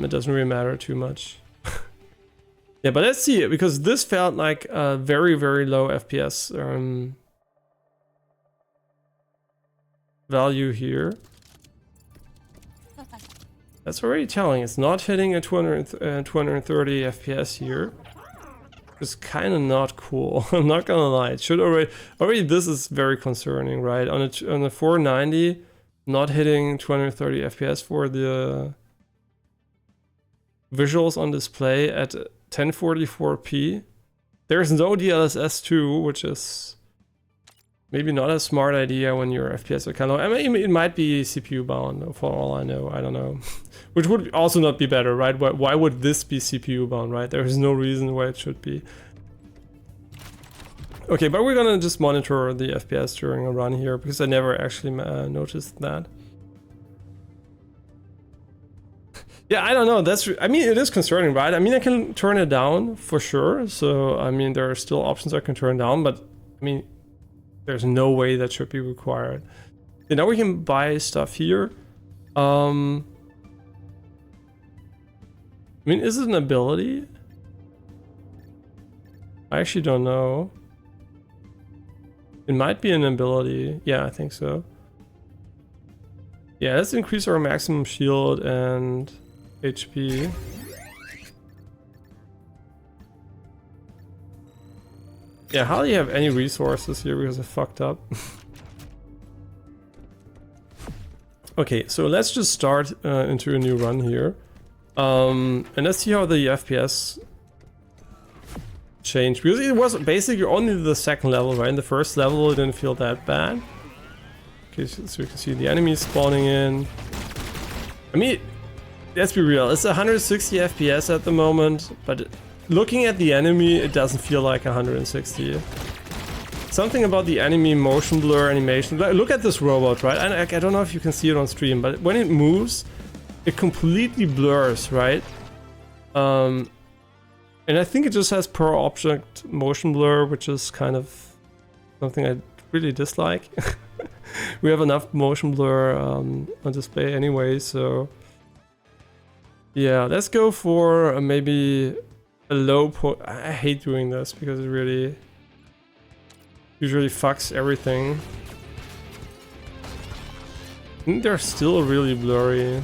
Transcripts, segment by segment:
It doesn't really matter too much. Yeah, but let's see, because this felt like a very, very low FPS value here. That's already telling. It's not hitting a 230 FPS here. It's kind of not cool. I'm not gonna lie. It should already this is very concerning, right? On a 490, not hitting 230 FPS for the visuals on display at 1044p. There's no DLSS 2, which is maybe not a smart idea when your FPS are kind of low. I mean, it might be CPU bound for all I know. I don't know. Which would also not be better, right? Why would this be CPU bound, right? There is no reason why it should be. Okay, but we're gonna just monitor the FPS during a run here because I never actually noticed that. Yeah, I don't know. I mean, it is concerning, right? I mean, I can turn it down for sure. So, I mean, there are still options I can turn down, but I mean, there's no way that should be required. And now we can buy stuff here. I mean, is it an ability? I actually don't know. It might be an ability. Yeah, I think so. Yeah, let's increase our maximum shield and HP. Yeah, how do you have any resources here because I fucked up? Okay, so let's just start into a new run here. And let's see how the FPS changed. Because it was basically only the second level, right? In the first level it didn't feel that bad. Okay, so you can see the enemies spawning in. I mean, let's be real, it's 160 FPS at the moment, but looking at the enemy, it doesn't feel like 160. Something about the enemy motion blur animation. Look at this robot, right? I don't know if you can see it on stream, but when it moves, it completely blurs, right? And I think it just has per object motion blur, which is kind of something I really dislike. We have enough motion blur on display anyway, so yeah, let's go for maybe a low I hate doing this because it really usually fucks everything. I think they're still really blurry.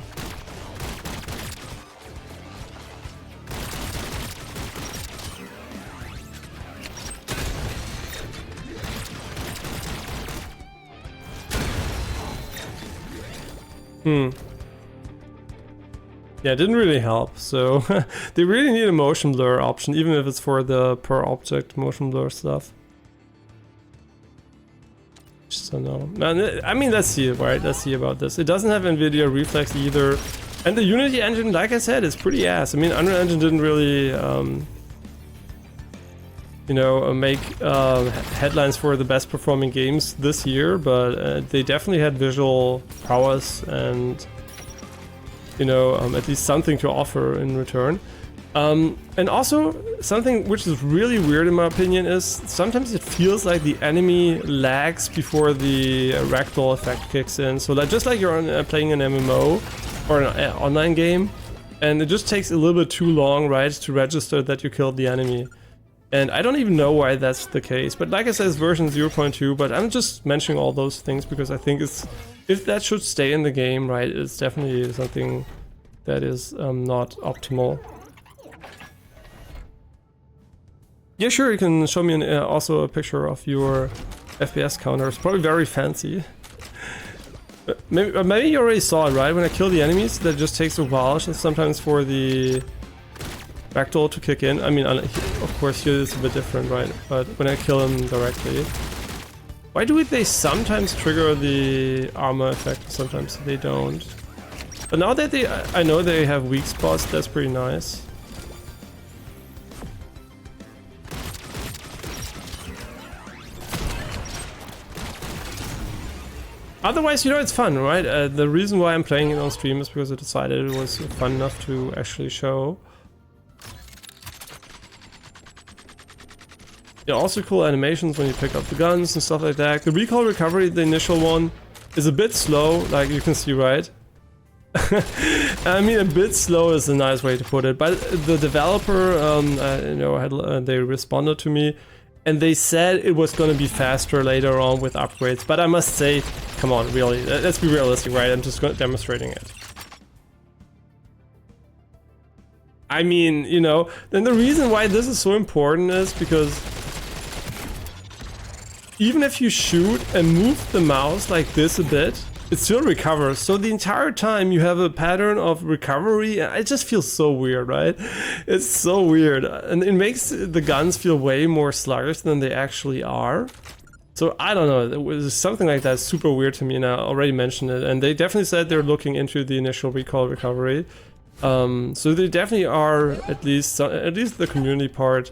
Yeah, it didn't really help, so they really need a motion blur option, even if it's for the per object motion blur stuff. Just don't know. I mean, let's see, right? Let's see about this. It doesn't have NVIDIA Reflex either. And the Unity engine, like I said, is pretty ass. I mean, Unreal Engine didn't really, you know, make headlines for the best performing games this year, but they definitely had visual prowess and, you know, at least something to offer in return. And also, something which is really weird in my opinion is sometimes it feels like the enemy lags before the ragdoll effect kicks in. So like, just like you're playing an MMO or an online game, and it just takes a little bit too long, right, to register that you killed the enemy. And I don't even know why that's the case. But like I said, it's version 0.2, but I'm just mentioning all those things because I think it's, if that should stay in the game, right, it's definitely something that is not optimal. Yeah, sure, you can show me also a picture of your FPS counter. It's probably very fancy. Maybe you already saw it, right? When I kill the enemies, that just takes a while sometimes for the ragdoll to kick in. I mean, of course here it's a bit different, right? But when I kill them directly. Why do they sometimes trigger the armor effect, sometimes they don't? But now that I know they have weak spots, that's pretty nice. Otherwise, you know, it's fun, right? The reason why I'm playing it on stream is because I decided it was fun enough to actually show. Yeah, also cool animations when you pick up the guns and stuff like that. The recoil recovery, the initial one, is a bit slow, like you can see, right? I mean, a bit slow is a nice way to put it. But the developer, you know, they responded to me, and they said it was going to be faster later on with upgrades. But I must say, come on, really, let's be realistic, right? I'm just demonstrating it. I mean, you know, then the reason why this is so important is because even if you shoot and move the mouse like this a bit, it still recovers. So the entire time you have a pattern of recovery. It just feels so weird, right? It's so weird. And it makes the guns feel way more sluggish than they actually are. So I don't know, it was something like that super weird to me, and I already mentioned it. And they definitely said they're looking into the initial recoil recovery. So they definitely are, at least the community part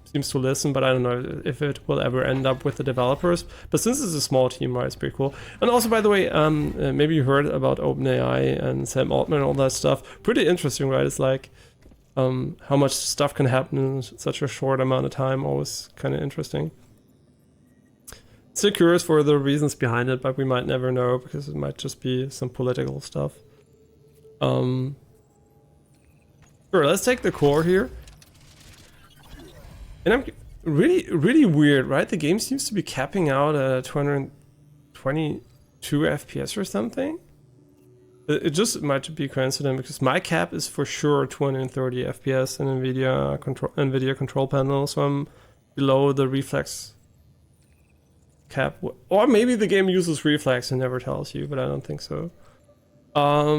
seems to listen, but I don't know if it will ever end up with the developers. But since it's a small team, right, it's pretty cool. And also, by the way, maybe you heard about OpenAI and Sam Altman and all that stuff. Pretty interesting, right? It's like how much stuff can happen in such a short amount of time. Always kind of interesting. Still curious for the reasons behind it, but we might never know because it might just be some political stuff. Sure, let's take the core here. And I'm really weird, right? The game seems to be capping out at 222 FPS or something. It just might be coincident because my cap is for sure 230 FPS in NVIDIA control panel, so I'm below the reflex cap. Or maybe the game uses reflex and never tells you, but I don't think so. I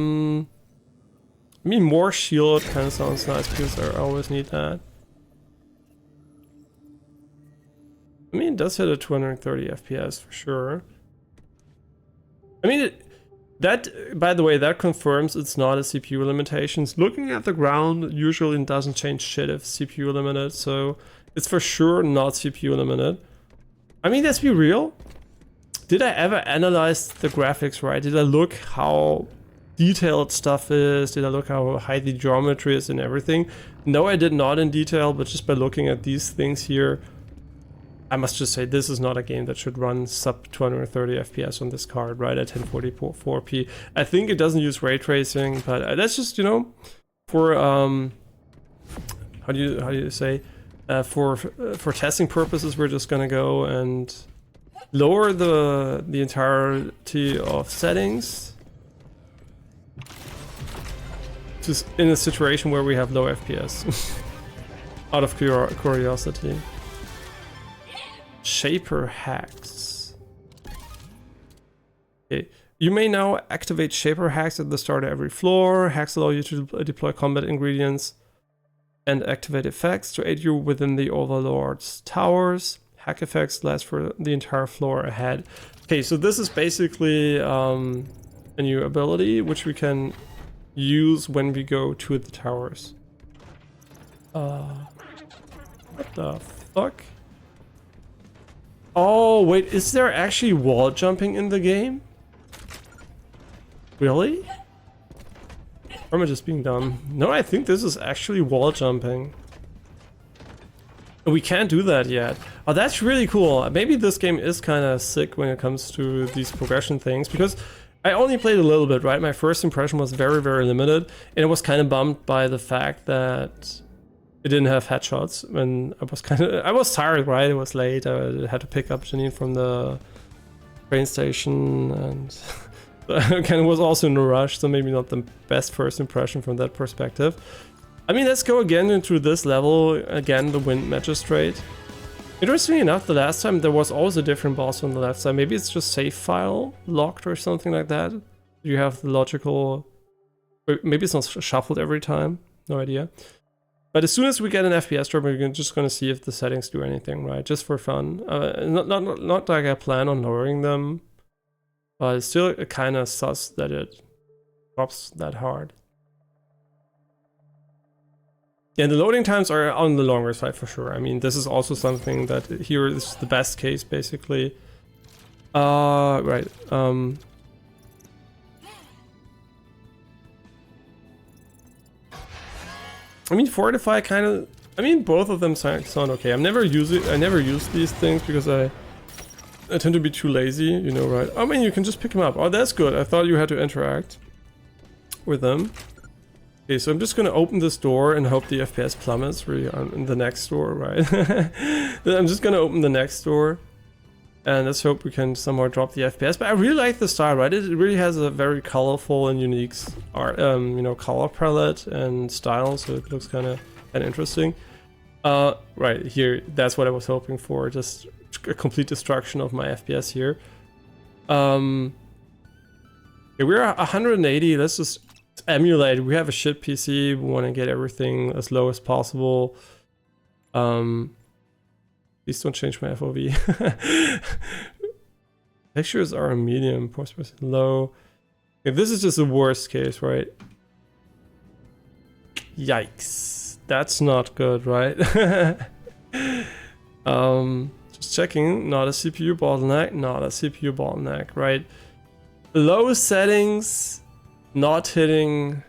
mean, more shield kind of sounds nice because I always need that. I mean, it does hit a 230 FPS for sure. I mean, that, by the way, that confirms it's not a CPU limitations. Looking at the ground usually doesn't change shit if CPU limited, so it's for sure not CPU limited. I mean, let's be real. Did I ever analyze the graphics right? Did I look how detailed stuff is? Did I look how high the geometry is and everything? No, I did not in detail, but just by looking at these things here, I must just say this is not a game that should run sub 230 FPS on this card, right, at 1044p. I think it doesn't use ray tracing, but that's just, you know, for how do you say, for testing purposes, we're just gonna go and lower the entirety of settings just in a situation where we have low FPS. Out of curiosity. Shaper hacks. Okay. You may now activate Shaper hacks at the start of every floor. Hacks allow you to deploy combat ingredients and activate effects to aid you within the Overlord's towers. Hack effects last for the entire floor ahead. Okay, so this is basically a new ability which we can use when we go to the towers. What the fuck? Oh, wait, is there actually wall jumping in the game? Really? Or am I just being dumb? No, I think this is actually wall jumping. We can't do that yet. Oh, that's really cool. Maybe this game is kind of sick when it comes to these progression things, because I only played a little bit, right? My first impression was very, very limited, and it was kind of bummed by the fact that it didn't have headshots. When I was tired, right? It was late. I had to pick up Janine from the train station, and I kind of was also in a rush, so maybe not the best first impression from that perspective. I mean, let's go again into this level, again, the Wind Magistrate. Interestingly enough, the last time there was always a different boss on the left side. Maybe it's just save file locked or something like that. You have the logical... Maybe it's not shuffled every time. No idea. But as soon as we get an FPS drop, we're just going to see if the settings do anything, right? Just for fun. Not like I plan on lowering them. But it's still kind of sus that it drops that hard. Yeah, the loading times are on the longer side for sure. I mean, this is also something that here is the best case, basically. Right. I mean, Fortify kind of... I mean, both of them sound okay. I never use these things because I tend to be too lazy, you know, right? I mean, you can just pick them up. Oh, that's good. I thought you had to interact with them. Okay, so I'm just gonna open this door and hope the FPS plummets really in the next door, right? I'm just gonna open the next door and let's hope we can somehow drop the FPS. But I really like the style, right? It really has a very colorful and unique art, you know, color palette and style, so it looks kind of interesting. Right here, that's what I was hoping for, just a complete destruction of my FPS here. Okay, we're 180. Let's just emulate. We have a shit PC. We want to get everything as low as possible. Please don't change my FOV. Pictures are on medium, post low. Okay, this is just the worst case, right? Yikes. That's not good, right? Just checking. Not a CPU bottleneck. Not a CPU bottleneck, right? Low settings. Not hitting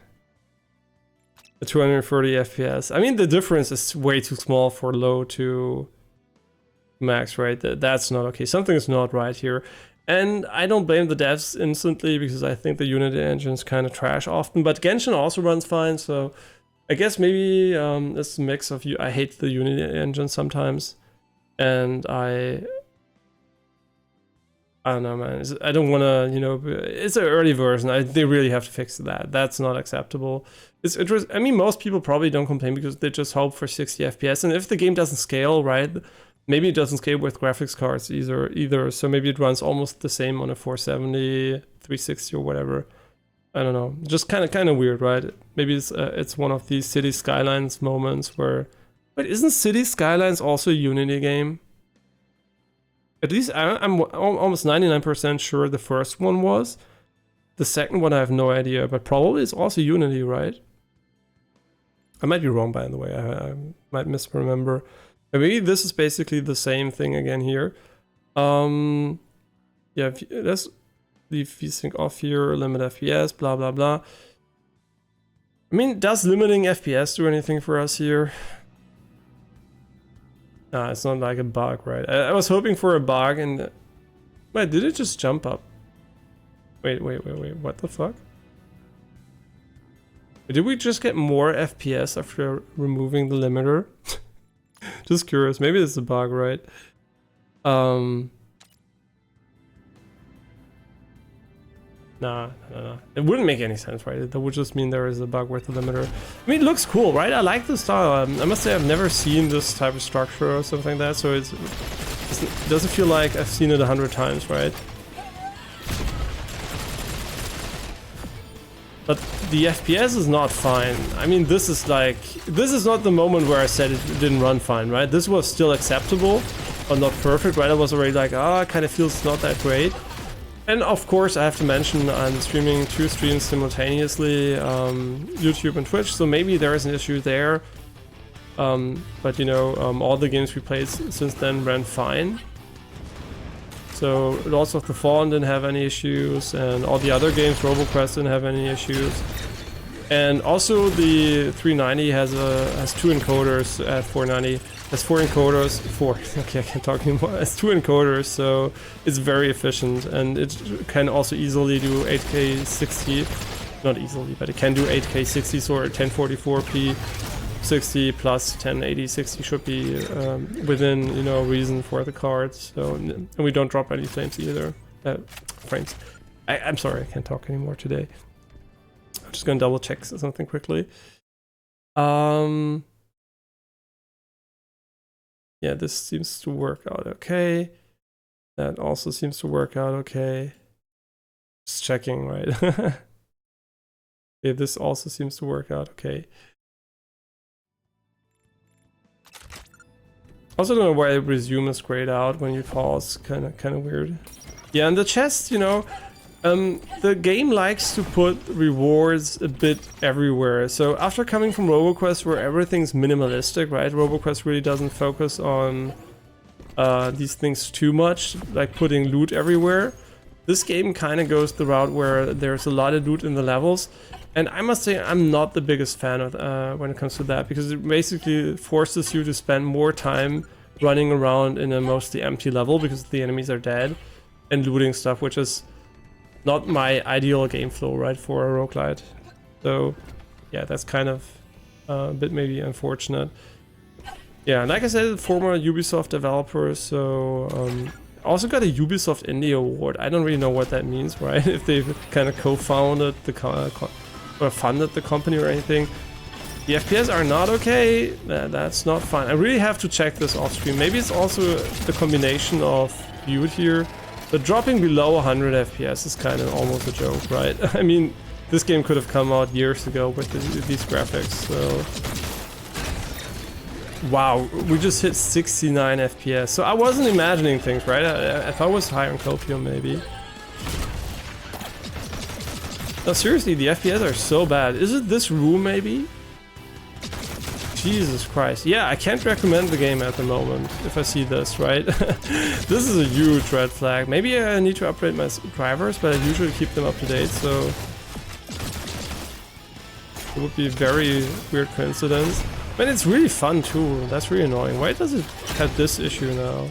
the 230 FPS. I mean, the difference is way too small for low to max, right? That's not okay. Something is not right here. And I don't blame the devs instantly because I think the Unity engine is kind of trash often. But Genshin also runs fine, so I guess maybe it's a mix of I hate the Unity engine sometimes, and I don't know, man. I don't want to, you know, it's an early version. They really have to fix that. That's not acceptable. It's interesting. I mean, most people probably don't complain because they just hope for 60 FPS. And if the game doesn't scale, right, maybe it doesn't scale with graphics cards either. So maybe it runs almost the same on a 470, 360 or whatever. I don't know. Just kind of weird, right? Maybe it's one of these City Skylines moments where, but isn't City Skylines also a Unity game? At least I'm almost 99% sure the first one was. The second one I have no idea, but probably it's also Unity, right? I might be wrong, by the way. I might misremember. Maybe this is basically the same thing again here. Yeah, let's leave VSync off here, limit FPS, blah, blah, blah. I mean, does limiting FPS do anything for us here? Nah, it's not like a bug, right? I was hoping for a bug and... Wait, did it just jump up? Wait, what the fuck? Did we just get more FPS after removing the limiter? Just curious, maybe it's a bug, right? Nah. It wouldn't make any sense, right? That would just mean there is a bug with the limiter. I mean, it looks cool, right? I like the style. I must say I've never seen this type of structure or something like that, so it doesn't feel like I've seen it 100 times, right? But the FPS is not fine. I mean, this is not the moment where I said it didn't run fine, right? This was still acceptable, but not perfect, right? I was already like, it kind of feels not that great. And of course, I have to mention I'm streaming 2 streams simultaneously, YouTube and Twitch, so maybe there is an issue there. But you know, all the games we played since then ran fine. So Lords of the Fallen didn't have any issues, and all the other games, RoboQuest didn't have any issues. And also the 390 has 2 encoders at 490. Has 4 encoders. Okay, I can't talk anymore. It's 2 encoders, so it's very efficient, and it can also easily do 8K 60. Not easily, but it can do 8K 60, so 1044p 60 plus 1080 60 should be within, you know, reason for the cards. So, and we don't drop any frames either. Frames. I'm sorry, I can't talk anymore today. I'm just gonna double check something quickly. Yeah, this seems to work out okay. That also seems to work out okay. Just checking, right? Yeah, this also seems to work out okay. Also don't know why resume is grayed out when you pause. Kind of weird. Yeah, and the chest, you know, the game likes to put rewards a bit everywhere. So after coming from RoboQuest where everything's minimalistic, right? RoboQuest really doesn't focus on these things too much, like putting loot everywhere. This game kind of goes the route where there's a lot of loot in the levels. And I must say I'm not the biggest fan of when it comes to that, because it basically forces you to spend more time running around in a mostly empty level because the enemies are dead and looting stuff, which is not my ideal game flow, right, for a roguelite. So yeah, that's kind of a bit maybe unfortunate. Yeah, and like I said, former Ubisoft developer, so also got a Ubisoft Indie Award. I don't really know what that means, right? If they've kind of co-founded the or funded the company or anything. The FPS are not okay. That's not fine. I really have to check this off stream. Maybe it's also the combination of build here. But dropping below 100 FPS is kind of almost a joke, right? I mean, this game could have come out years ago with these graphics, so... Wow, we just hit 69 FPS. So I wasn't imagining things, right? I thought it was higher on Copium, maybe. No, seriously, the FPS are so bad. Is it this room, maybe? Jesus Christ. Yeah, I can't recommend the game at the moment if I see this, right? This is a huge red flag. Maybe I need to upgrade my drivers, but I usually keep them up to date, so... It would be a very weird coincidence. But it's really fun too. That's really annoying. Why does it have this issue now?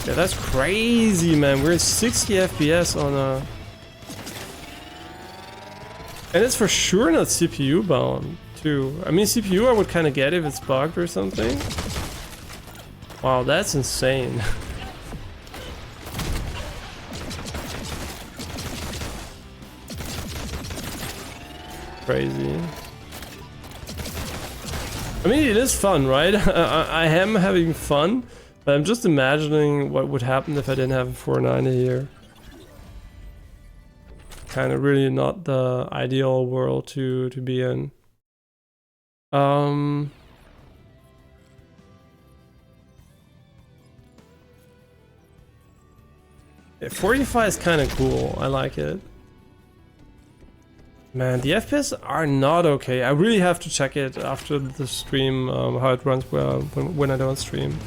Yeah, that's crazy, man. We're at 60 FPS on a... And it's for sure not CPU bound, too. I mean, CPU I would kind of get if it's bugged or something. Wow, that's insane. Crazy. I mean, it is fun, right? I am having fun, but I'm just imagining what would happen if I didn't have a 490 here. Kind of really not the ideal world to be in. 45 is kind of cool. I like it. Man, the FPS are not okay. I really have to check it after the stream, how it runs when I don't stream.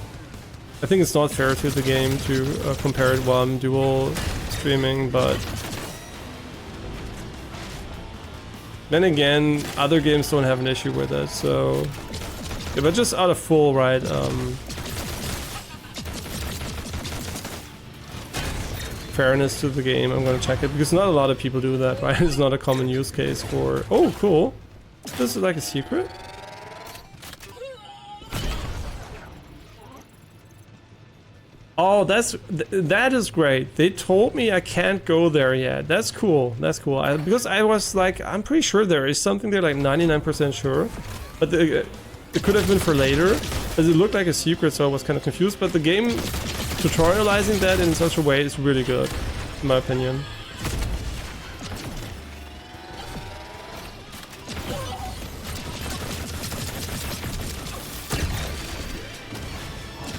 I think it's not fair to the game to compare it while I'm dual streaming, but... Then again, other games don't have an issue with it, so... Yeah, but just out of full, right, fairness to the game, I'm gonna check it, because not a lot of people do that, right? It's not a common use case for... Oh, cool! This is like a secret? Oh, that is great. They told me I can't go there yet. That's cool. That's cool. Because I was like, I'm pretty sure there is something there, like 99% sure. But it could have been for later, as it looked like a secret, so I was kind of confused. But the game tutorializing that in such a way is really good, in my opinion.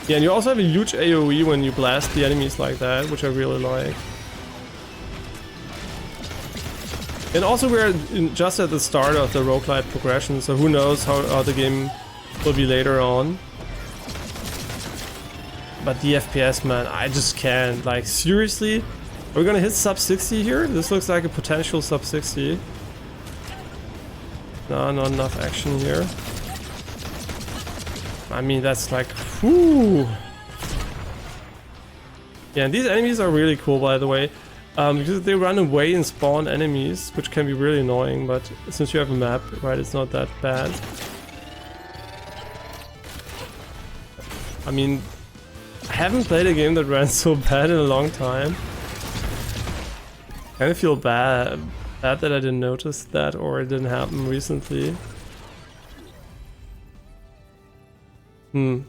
Yeah, and you also have a huge AoE when you blast the enemies like that, which I really like. And also we're just at the start of the roguelite progression, so who knows how the game will be later on. But the FPS, man, I just can't. Like, seriously? We're gonna hit sub 60 here? This looks like a potential sub 60. No, not enough action here. I mean, that's like, whoo. Yeah, and these enemies are really cool, by the way, because they run away and spawn enemies, which can be really annoying, but since you have a map, right, it's not that bad. I mean, I haven't played a game that ran so bad in a long time. I kind of feel bad that I didn't notice that, or it didn't happen recently. You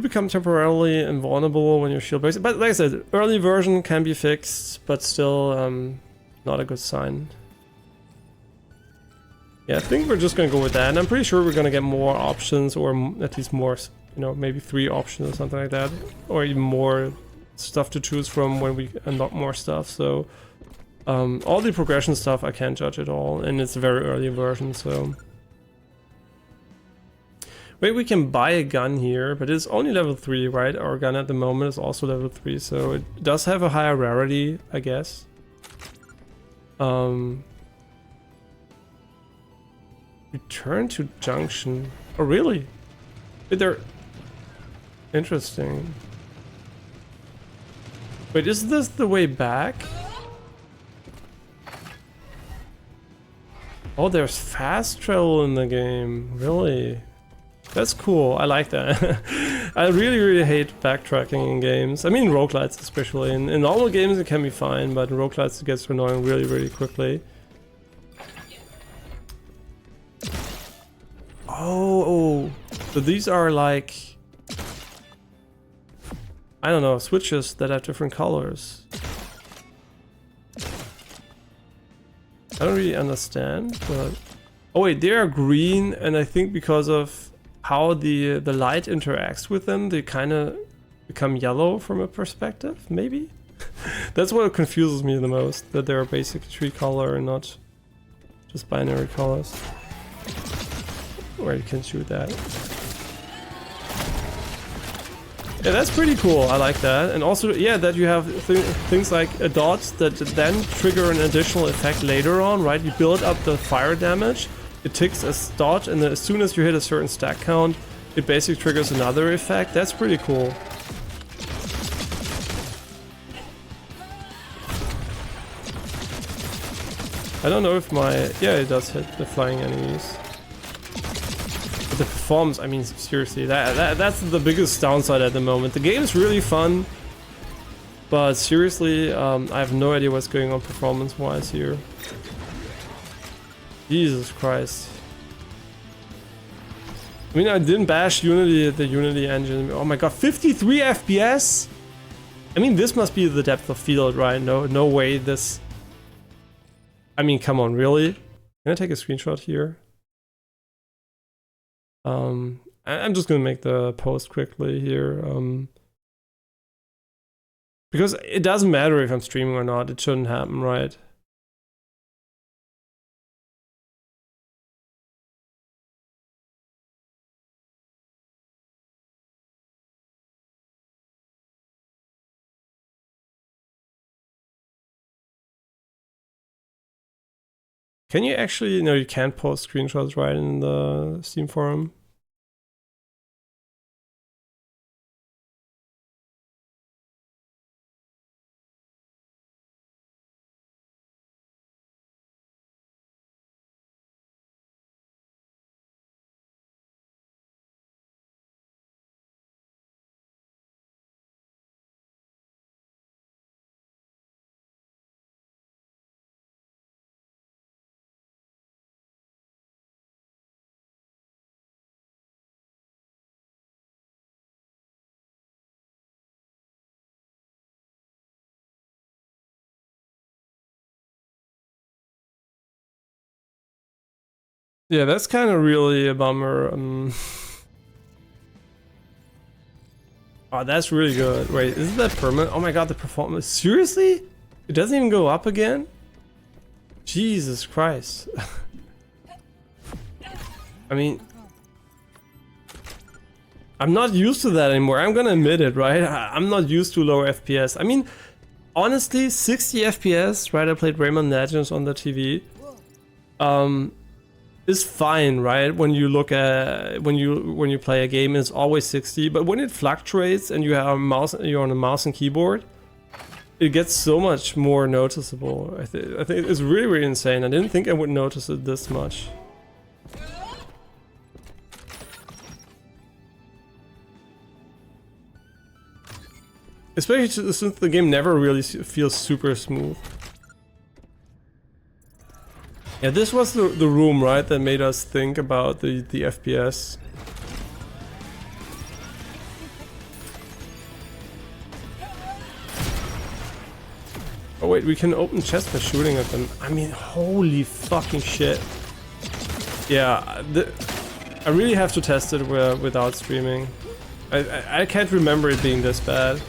become temporarily invulnerable when your shield breaks. But like I said, early version can be fixed, but still not a good sign. Yeah, I think we're just gonna go with that, and I'm pretty sure we're gonna get more options, or at least more, you know, maybe 3 options or something like that, or even more stuff to choose from when we unlock more stuff. So all the progression stuff I can't judge at all, and it's a very early version, so... Wait, we can buy a gun here, but it's only level 3, right? Our gun at the moment is also level 3, so it does have a higher rarity, I guess. Return to junction. Oh, really? Wait, they're... Interesting. Wait, is this the way back? Oh, there's fast travel in the game. Really? That's cool. I like that. I really hate backtracking in games. I mean, roguelites especially. In normal games it can be fine, but in roguelites it gets annoying really quickly. Oh, so these are like, I don't know, switches that have different colors. I don't really understand, but... Oh wait, they are green, and I think because of how the light interacts with them, they kind of become yellow from a perspective, maybe? That's what confuses me the most, that they're basically tree color and not just binary colors. Or you can shoot that. Yeah, that's pretty cool. I like that. And also, yeah, that you have things like a dot that then trigger an additional effect later on, right? You build up the fire damage, it ticks as dot, and then as soon as you hit a certain stack count, it basically triggers another effect. That's pretty cool. I don't know if my... Yeah, it does hit the flying enemies. But the performance, I mean, seriously, that's the biggest downside at the moment. The game is really fun, but seriously, I have no idea what's going on performance-wise here. Jesus Christ. I mean, I didn't bash Unity, the Unity engine. Oh my god, 53 FPS? I mean, this must be the depth of field, right? No way this... I mean, come on, really? Can I take a screenshot here? I'm just gonna make the post quickly here. Because it doesn't matter if I'm streaming or not, it shouldn't happen, right? Can you actually, no, you can't post screenshots right in the Steam forum. Yeah, that's kind of really a bummer. Oh, that's really good. Wait, isn't that permanent? Oh my god, the performance. Seriously? It doesn't even go up again? Jesus Christ. I mean... I'm not used to that anymore. I'm gonna admit it, right? I'm not used to low FPS. I mean, honestly, 60 FPS, right? I played Rayman Legends on the TV. Is fine, right? When you look at when you play a game, it's always 60. But when it fluctuates and you have a mouse, you're on a mouse and keyboard, it gets so much more noticeable. I think it's really insane. I didn't think I would notice it this much. Especially since the game never really feels super smooth. Yeah, this was the room, right, that made us think about the FPS. Oh wait, we can open chests by shooting at them. I mean, holy fucking shit. Yeah, I really have to test it without streaming. I can't remember it being this bad.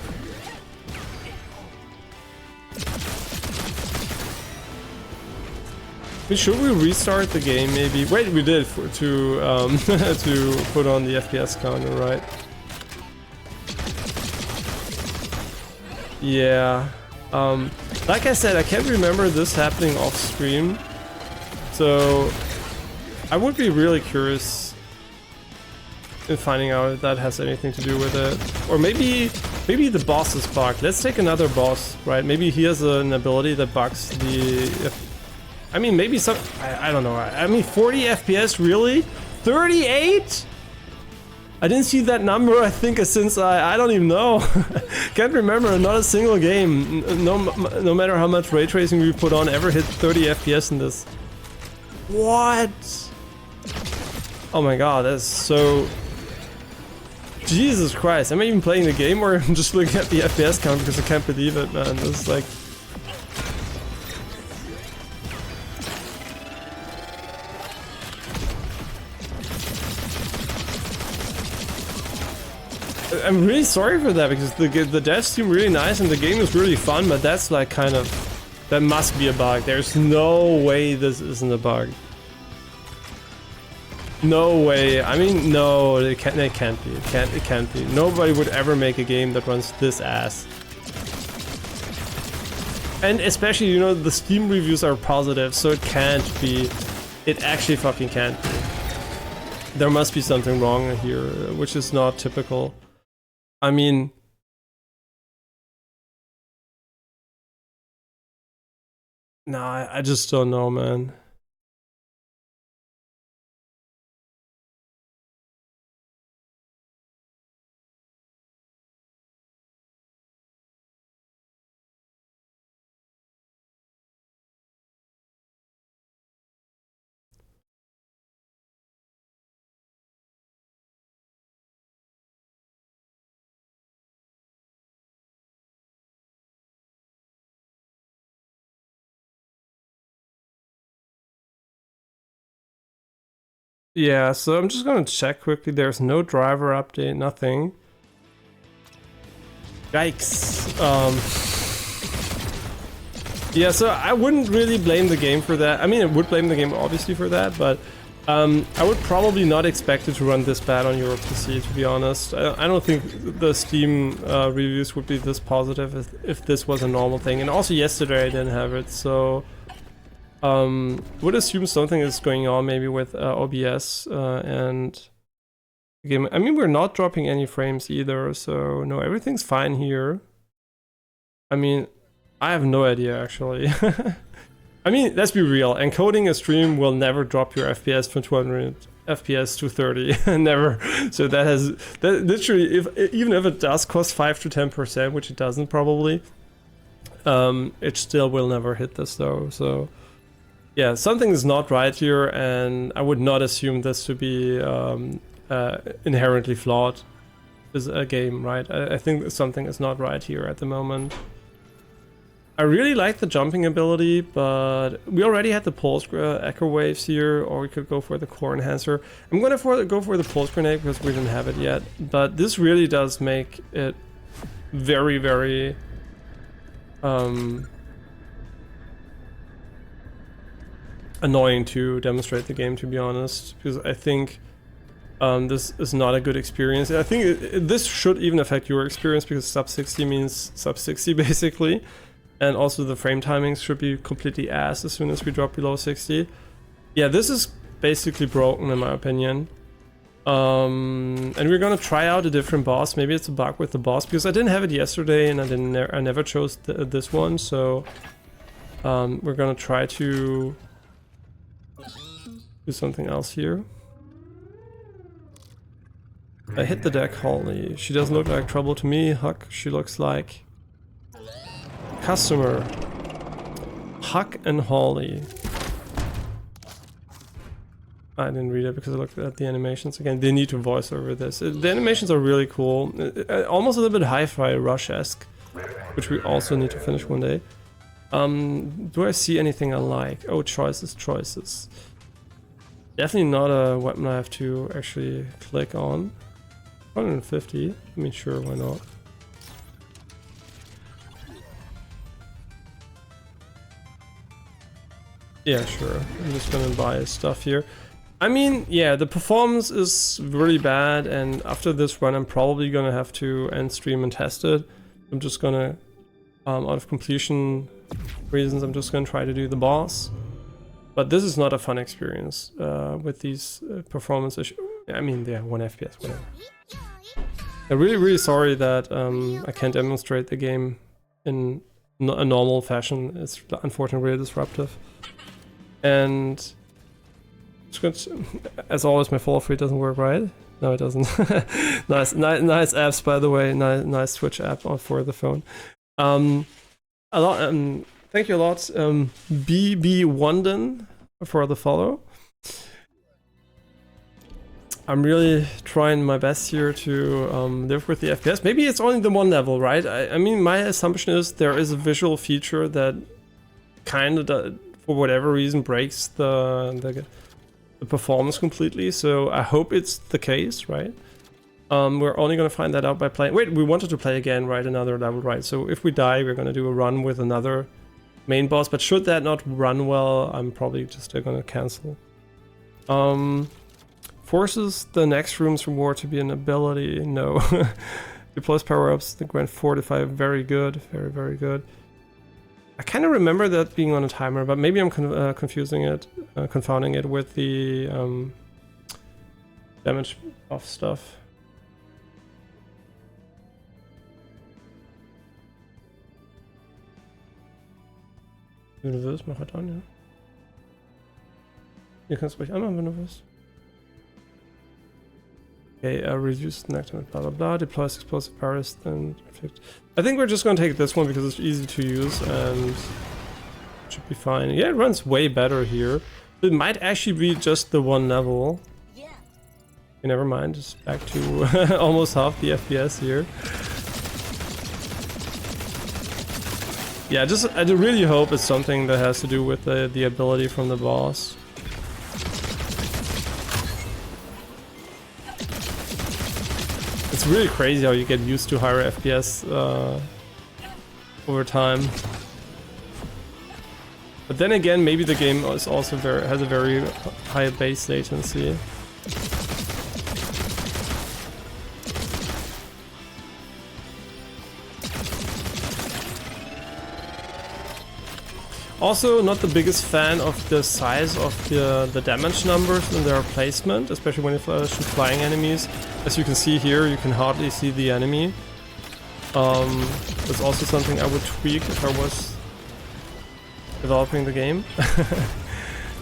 Should we restart the game maybe? Wait, we did to to put on the FPS counter, right? Yeah. Like I said, I can't remember this happening off stream, so I would be really curious in finding out if that has anything to do with it, or maybe the boss is bugged. Let's take another boss, right? Maybe he has an ability that bugs the. I mean, maybe some, I don't know. I mean, 40 FPS, really? 38? I didn't see that number, I think, since I don't even know. Can't remember, not a single game, no matter how much ray tracing we put on, ever hit 30 FPS in this. What? Oh my god, that's so... Jesus Christ, am I even playing the game or I'm just looking at the FPS count because I can't believe it, man. This is like... I'm really sorry for that because the devs seem really nice and the game is really fun, but that's like kind of... That must be a bug. There's no way this isn't a bug. No way. I mean, no, it can't be. It can't be. Nobody would ever make a game that runs this ass. And especially, you know, the Steam reviews are positive, so it can't be. It actually fucking can't be. There must be something wrong here, which is not typical. I mean... Nah, I just don't know, man. Yeah, so I'm just gonna check quickly. There's no driver update, nothing. Yikes. Yeah, so I wouldn't really blame the game for that. I mean, I would blame the game obviously for that, but I would probably not expect it to run this bad on your PC, to be honest. I don't think the Steam reviews would be this positive if this was a normal thing. And also yesterday I didn't have it, so... would assume something is going on maybe with OBS and game. I mean, we're not dropping any frames either, so no, everything's fine here. I mean, I have no idea actually. I mean, let's be real. Encoding a stream will never drop your FPS from 200 FPS to 30, never. So that literally, even if it does cost 5 to 10%, which it doesn't probably, it still will never hit this though. So. Yeah, something is not right here, and I would not assume this to be inherently flawed as a game, right? I think something is not right here at the moment. I really like the jumping ability, but we already had the pulse echo waves here, or we could go for the core enhancer. I'm gonna go for the pulse grenade because we didn't have it yet, but this really does make it very, very... annoying to demonstrate the game, to be honest, because I think this is not a good experience. I think this should even affect your experience because sub 60 means sub 60 basically, and also the frame timings should be completely ass as soon as we drop below 60. Yeah, this is basically broken in my opinion. And we're gonna try out a different boss. Maybe it's a bug with the boss because I didn't have it yesterday and I never chose this one, so we're gonna try to do something else here. I hit the deck Holly. She doesn't look like trouble to me. Huck, she looks like customer. Huck and Holly. I didn't read it because I looked at the animations again. They need to voice over this. The animations are really cool. Almost a little bit Hi-Fi Rush-esque, which we also need to finish one day. Do I see anything I like? Oh, choices. Definitely not a weapon I have to actually click on. 150. I mean, sure, why not? Yeah, sure. I'm just gonna buy stuff here. I mean, yeah, the performance is really bad, and after this run, I'm probably gonna have to end stream and test it. I'm just gonna, out of completion reasons, I'm just gonna try to do the boss. But this is not a fun experience with these performance issues. I mean, yeah, 1 FPS, whatever. I'm really, really sorry that I can't demonstrate the game in a normal fashion. It's unfortunately really disruptive. And it's good. As always, my follow free doesn't work, right? No, it doesn't. nice apps, by the way. Nice Twitch app for the phone. A lot. Thank you a lot, BB Wanden, for the follow. I'm really trying my best here to live with the FPS. Maybe it's only the one level, right? I mean, my assumption is there is a visual feature that kind of, for whatever reason, breaks the performance completely. So I hope it's the case, right? We're only going to find that out by playing. Wait, we wanted to play again, right? Another level, right? So if we die, we're going to do a run with another main boss. But should that not run well, I'm probably just going to cancel. Forces the next room's reward to be an ability. No. Deploys power-ups. The Grand Fortify. Very good. Very, very good. I kind of remember that being on a timer, but maybe I'm confusing it, confounding it with the damage buff stuff. Wenn du willst, mach halt an, ja. Ihr kannst ruhig anmachen, wenn du willst. Okay, reduce next time, blah blah blah, deploys explosive powers, then perfect. I think we're just gonna take this one because it's easy to use and it should be fine. Yeah, it runs way better here. It might actually be just the one level. Yeah. Okay, never mind, it's back to almost half the FPS here. Yeah, I really hope it's something that has to do with the ability from the boss. It's really crazy how you get used to higher FPS over time. But then again, maybe the game is also has a very high base latency. Also, not the biggest fan of the size of the damage numbers and their placement, especially when you shoot flying enemies. As you can see here, you can hardly see the enemy. That's also something I would tweak if I was developing the game.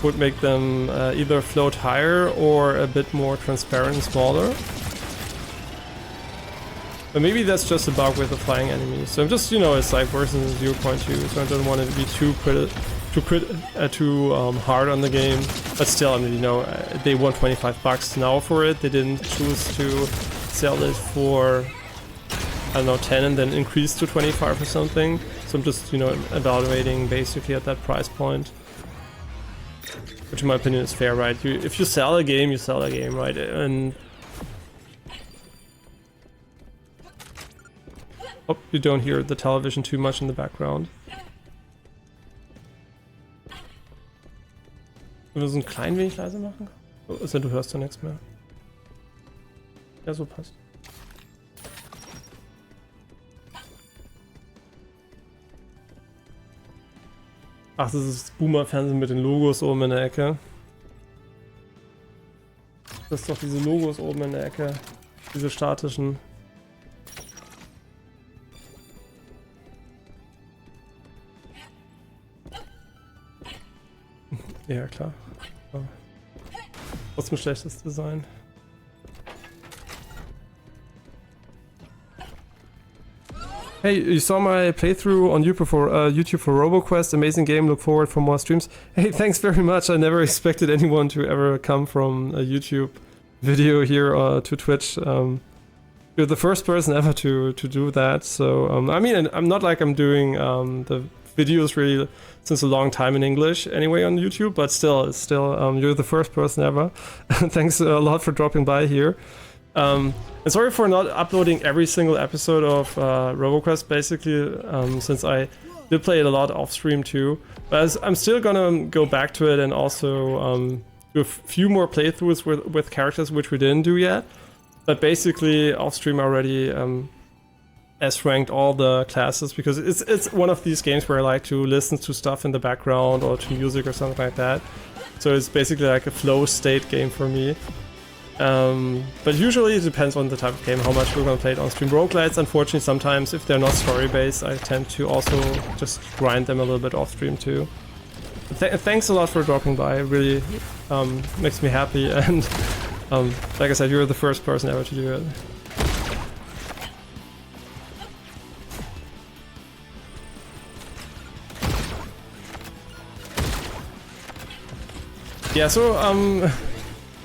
Would make them either float higher or a bit more transparent and smaller. But maybe that's just a bug with the flying enemies. So I'm just, you know, it's like version 0.2, so I don't want it to be too hard on the game. But still, I mean, you know, they want $25 now for it. They didn't choose to sell it for, I don't know, 10 and then increase to 25 or something. So I'm just, you know, evaluating basically at that price point. Which in my opinion is fair, right? If you sell a game, you sell a game, right? And hope you don't hear the television too much in the background. Wenn wir so ein klein wenig leiser machen? Oh, also du hörst ja nichts mehr. Ja, so passt. Ach, das ist Boomer-Fernsehen mit den Logos oben in der Ecke. Das ist doch diese Logos oben in der Ecke. Diese statischen. Ja, klar. Aber trotzdem schlechtes Design. Hey, you saw my playthrough on YouTube for RoboQuest. Amazing game. Look forward for more streams. Hey, thanks very much. I never expected anyone to ever come from a YouTube video here to Twitch. You're the first person ever to do that. So I mean, I'm not like I'm doing the videos really since a long time in English anyway on YouTube, but still you're the first person ever. Thanks a lot for dropping by here. And sorry for not uploading every single episode of RoboQuest basically, since I did play it a lot off stream too. But I'm still gonna go back to it and also do a few more playthroughs with characters which we didn't do yet. But basically off stream already S-ranked all the classes because it's one of these games where I like to listen to stuff in the background or to music or something like that. So it's basically like a flow state game for me. But usually it depends on the type of game, how much we're gonna play it on stream. Roguelites, unfortunately, sometimes if they're not story-based, I tend to also just grind them a little bit off stream too. Thanks a lot for dropping by. It really makes me happy, and like I said, you're the first person ever to do it. Yeah, so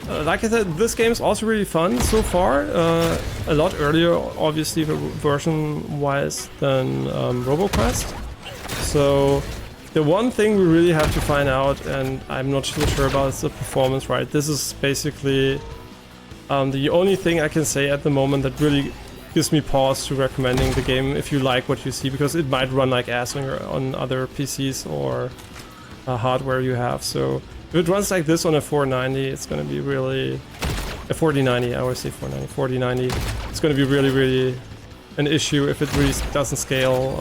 like I said, this game is also really fun so far. A lot earlier, obviously, version-wise than RoboQuest. So the one thing we really have to find out, and I'm not too sure about, is the performance, right? This is basically the only thing I can say at the moment that really gives me pause to recommending the game if you like what you see, because it might run like ass on other PCs or hardware you have. So if it runs like this on a 490, it's going to be really... A 4090, I always say 490, 4090. It's going to be really, really an issue if it really doesn't scale.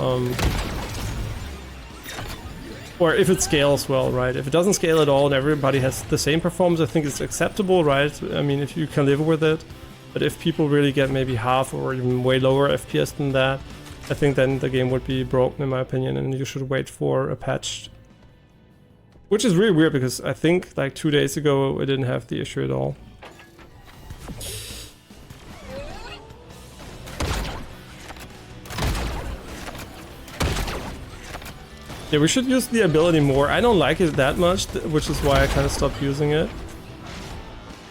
Or if it scales well, right? If it doesn't scale at all and everybody has the same performance, I think it's acceptable, right? I mean, if you can live with it. But if people really get maybe half or even way lower FPS than that, I think then the game would be broken, in my opinion, and you should wait for a patch. Which is really weird, because I think like 2 days ago it didn't have the issue at all. Yeah, we should use the ability more. I don't like it that much, which is why I kind of stopped using it.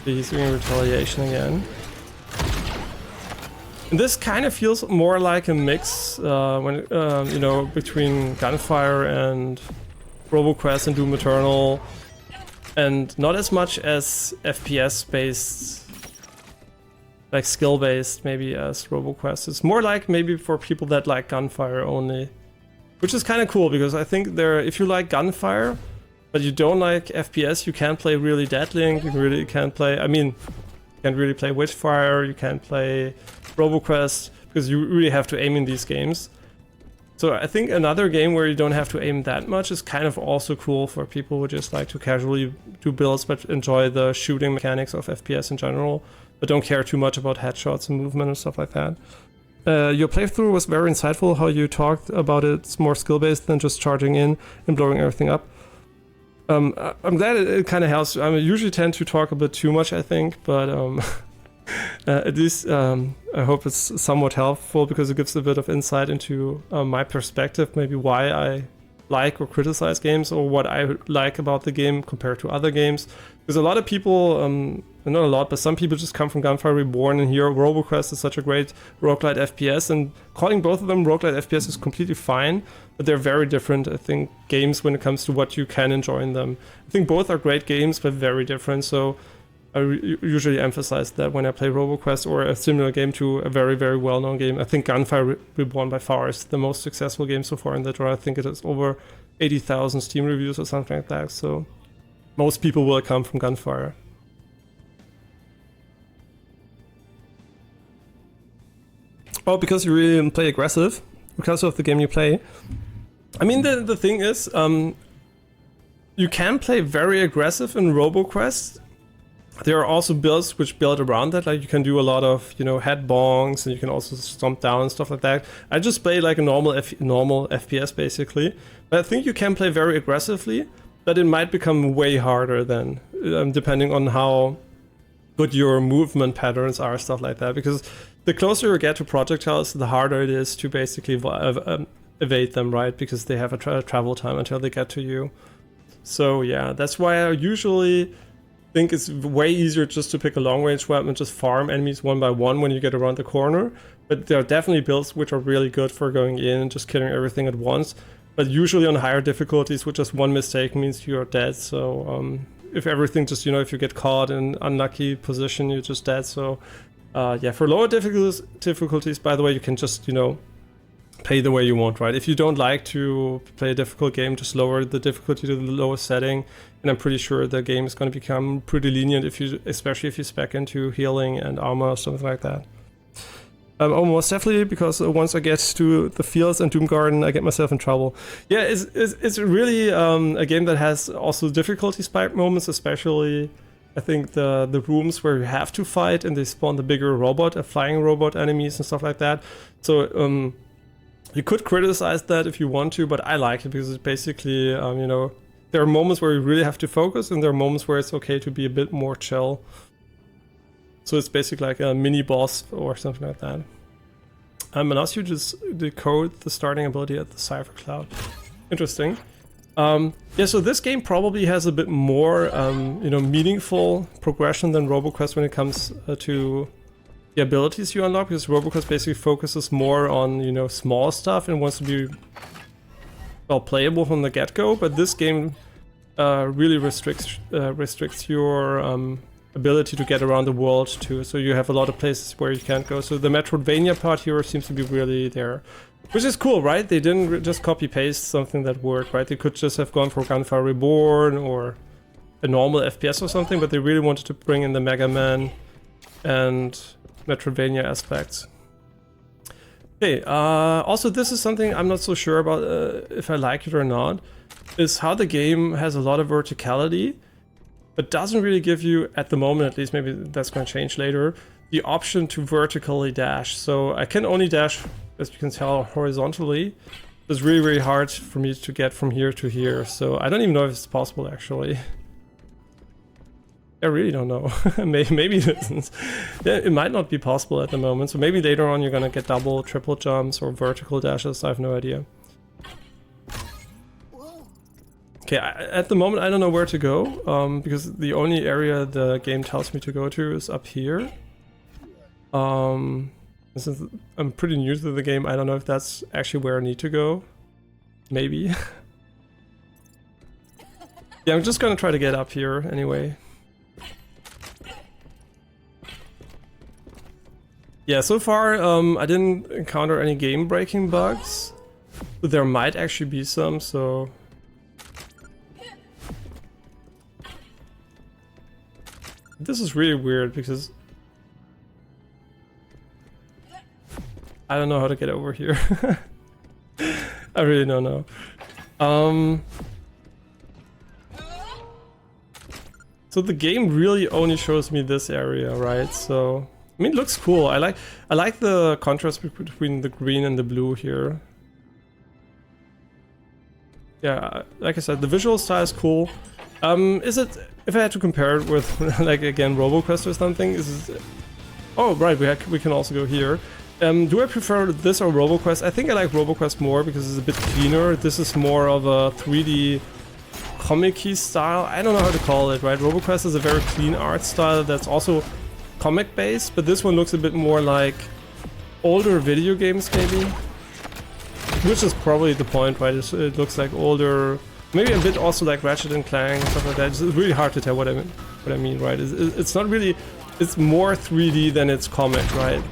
He's doing retaliation again. And this kind of feels more like a mix when you know, between Gunfire and RoboQuest and Doom Eternal, and not as much as FPS based, like skill based maybe as RoboQuest. It's more like maybe for people that like Gunfire only. Which is kind of cool, because I think if you like Gunfire, but you don't like FPS, you can't play really Deadlink, you really can't play, I mean, you can't really play Witchfire, you can't play RoboQuest, because you really have to aim in these games. So I think another game where you don't have to aim that much is kind of also cool for people who just like to casually do builds, but enjoy the shooting mechanics of FPS in general, but don't care too much about headshots and movement and stuff like that. Your playthrough was very insightful, how you talked about it's more skill-based than just charging in and blowing everything up. I'm glad it kind of helps. I usually tend to talk a bit too much, I think, but at least I hope it's somewhat helpful, because it gives a bit of insight into my perspective, maybe why I like or criticize games, or what I like about the game compared to other games. Because a lot of people, not a lot, but some people just come from Gunfire Reborn, and here RoboQuest is such a great roguelite FPS, and calling both of them roguelite FPS is completely fine, but they're very different, I think, games when it comes to what you can enjoy in them. I think both are great games, but very different, so I usually emphasize that when I play RoboQuest or a similar game to a very, very well-known game. I think Gunfire Reborn by far is the most successful game so far in that genre. I think it has over 80,000 Steam reviews or something like that, so most people will come from Gunfire. Oh, because you really play aggressive? Because of the game you play? I mean, the thing is, you can play very aggressive in RoboQuest. There are also builds which build around that, like you can do a lot of, you know, head bongs, and you can also stomp down and stuff like that. I just play like a normal FPS basically, but I think you can play very aggressively, but it might become way harder then, depending on how good your movement patterns are, stuff like that, because the closer you get to projectiles, the harder it is to basically evade them, right? Because they have a travel time until they get to you. So yeah, that's why I usually think it's way easier just to pick a long-range weapon and just farm enemies one by one when you get around the corner. But there are definitely builds which are really good for going in and just killing everything at once. But usually on higher difficulties, with just one mistake means you're dead. So if everything just, you know, if you get caught in an unlucky position, you're just dead. So yeah, for lower difficulties, by the way, you can just, you know, play the way you want, right? If you don't like to play a difficult game, just lower the difficulty to the lowest setting, and I'm pretty sure the game is going to become pretty lenient, especially if you spec into healing and armor or something like that. Almost definitely, because once I get to the fields and Doom Garden, I get myself in trouble. Yeah, it's really a game that has also difficulty spike moments, especially I think the rooms where you have to fight and they spawn the bigger robot, flying robot enemies and stuff like that. So you could criticize that if you want to, but I like it because it basically, you know, there are moments where you really have to focus, and there are moments where it's okay to be a bit more chill. So it's basically like a mini boss or something like that. Unless you just decode the starting ability at the Cypher Cloud. Interesting. Yeah, so this game probably has a bit more, you know, meaningful progression than RoboQuest when it comes to the abilities you unlock, because RoboQuest basically focuses more on, you know, small stuff and wants to be, well, playable from the get-go. But this game really restricts your ability to get around the world too. So you have a lot of places where you can't go. So the Metroidvania part here seems to be really there. Which is cool, right? They didn't just copy-paste something that worked, right? They could just have gone for Gunfire Reborn or a normal FPS or something, but they really wanted to bring in the Mega Man and Metroidvania aspects. Okay, also this is something I'm not so sure about if I like it or not, is how the game has a lot of verticality, but doesn't really give you, at the moment at least, maybe that's going to change later, the option to vertically dash. So I can only dash, as you can tell, horizontally. It's really, really hard for me to get from here to here. So I don't even know if it's possible, actually. I really don't know. Maybe it isn't. Yeah, it might not be possible at the moment. So maybe later on you're gonna get double, triple jumps or vertical dashes. I have no idea. Okay, at the moment I don't know where to go, because the only area the game tells me to go to is up here. Since I'm pretty new to the game, I don't know if that's actually where I need to go. Maybe. Yeah, I'm just gonna try to get up here anyway. Yeah, so far I didn't encounter any game-breaking bugs, but there might actually be some, so... This is really weird because I don't know how to get over here. I really don't know. So the game really only shows me this area, right? So I mean, it looks cool. I like the contrast between the green and the blue here. Yeah, like I said, the visual style is cool. Is it, if I had to compare it with like again RoboQuest or something, is it, oh right, we can also go here. Do I prefer this or RoboQuest? I think I like RoboQuest more because it's a bit cleaner. This is more of a 3D comic-y style. I don't know how to call it, right? RoboQuest is a very clean art style that's also comic-based, but this one looks a bit more like older video games, maybe. Which is probably the point, right? It looks like older, maybe a bit also like Ratchet and Clank and stuff like that. It's really hard to tell what I mean, right? It's not really, it's more 3D than it's comic, right?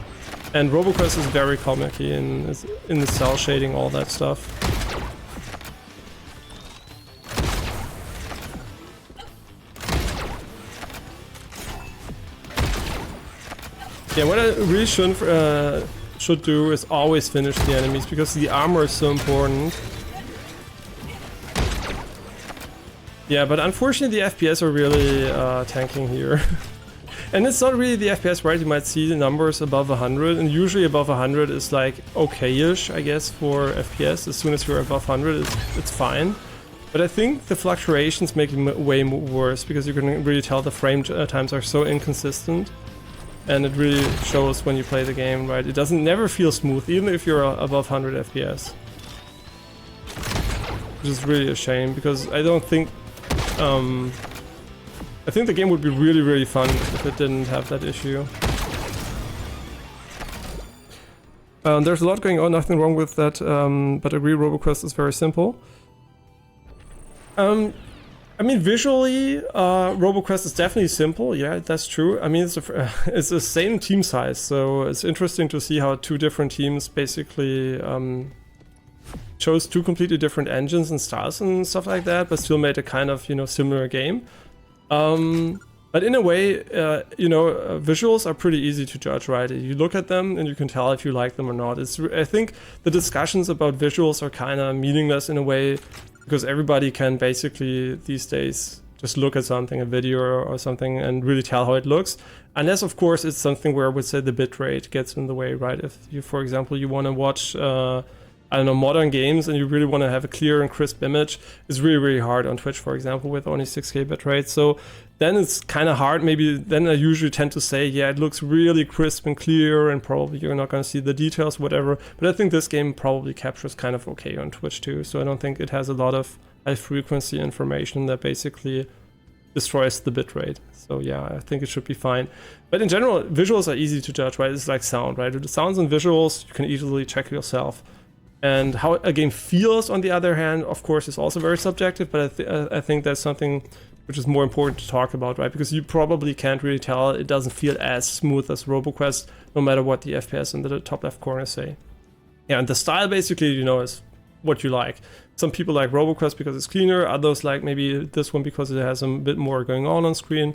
And RoboQuest is very comic-y in the cell shading, all that stuff. Yeah, what I really should do is always finish the enemies, because the armor is so important. Yeah, but unfortunately the FPS are really tanking here. And it's not really the FPS, right? You might see the numbers above 100, and usually above 100 is like okay-ish, I guess, for FPS. As soon as you're above 100, it's fine. But I think the fluctuations make it way worse, because you can really tell the frame times are so inconsistent. And it really shows when you play the game, right? It never feel smooth, even if you're above 100 FPS. Which is really a shame, because I don't think... I think the game would be really, really fun if it didn't have that issue. There's a lot going on, nothing wrong with that, but I agree RoboQuest is very simple. I mean, visually, RoboQuest is definitely simple, yeah, that's true. I mean, it's the same team size, so it's interesting to see how two different teams basically chose two completely different engines and styles and stuff like that, but still made a kind of, you know, similar game. But in a way, you know, visuals are pretty easy to judge, right? You look at them and you can tell if you like them or not. I think the discussions about visuals are kind of meaningless in a way, because everybody can basically these days just look at something, a video or something, and really tell how it looks. Unless, of course, it's something where I would say the bitrate gets in the way, right? If you, for example, you want to watch, I I don't know, modern games and you really want to have a clear and crisp image, it's really, really hard on Twitch, for example, with only 6K bitrate. So then it's kind of hard. Maybe then I usually tend to say, yeah, it looks really crisp and clear and probably you're not going to see the details, whatever. But I think this game probably captures kind of okay on Twitch too. So I don't think it has a lot of high frequency information that basically destroys the bitrate. So yeah, I think it should be fine. But in general, visuals are easy to judge, right? It's like sound, right? The sounds and visuals, you can easily check yourself. And how a game feels, on the other hand, of course, is also very subjective, but I think that's something which is more important to talk about, right? Because you probably can't really tell, it doesn't feel as smooth as RoboQuest, no matter what the FPS in the top left corner say. Yeah, and the style basically, you know, is what you like. Some people like RoboQuest because it's cleaner, others like maybe this one because it has a bit more going on screen.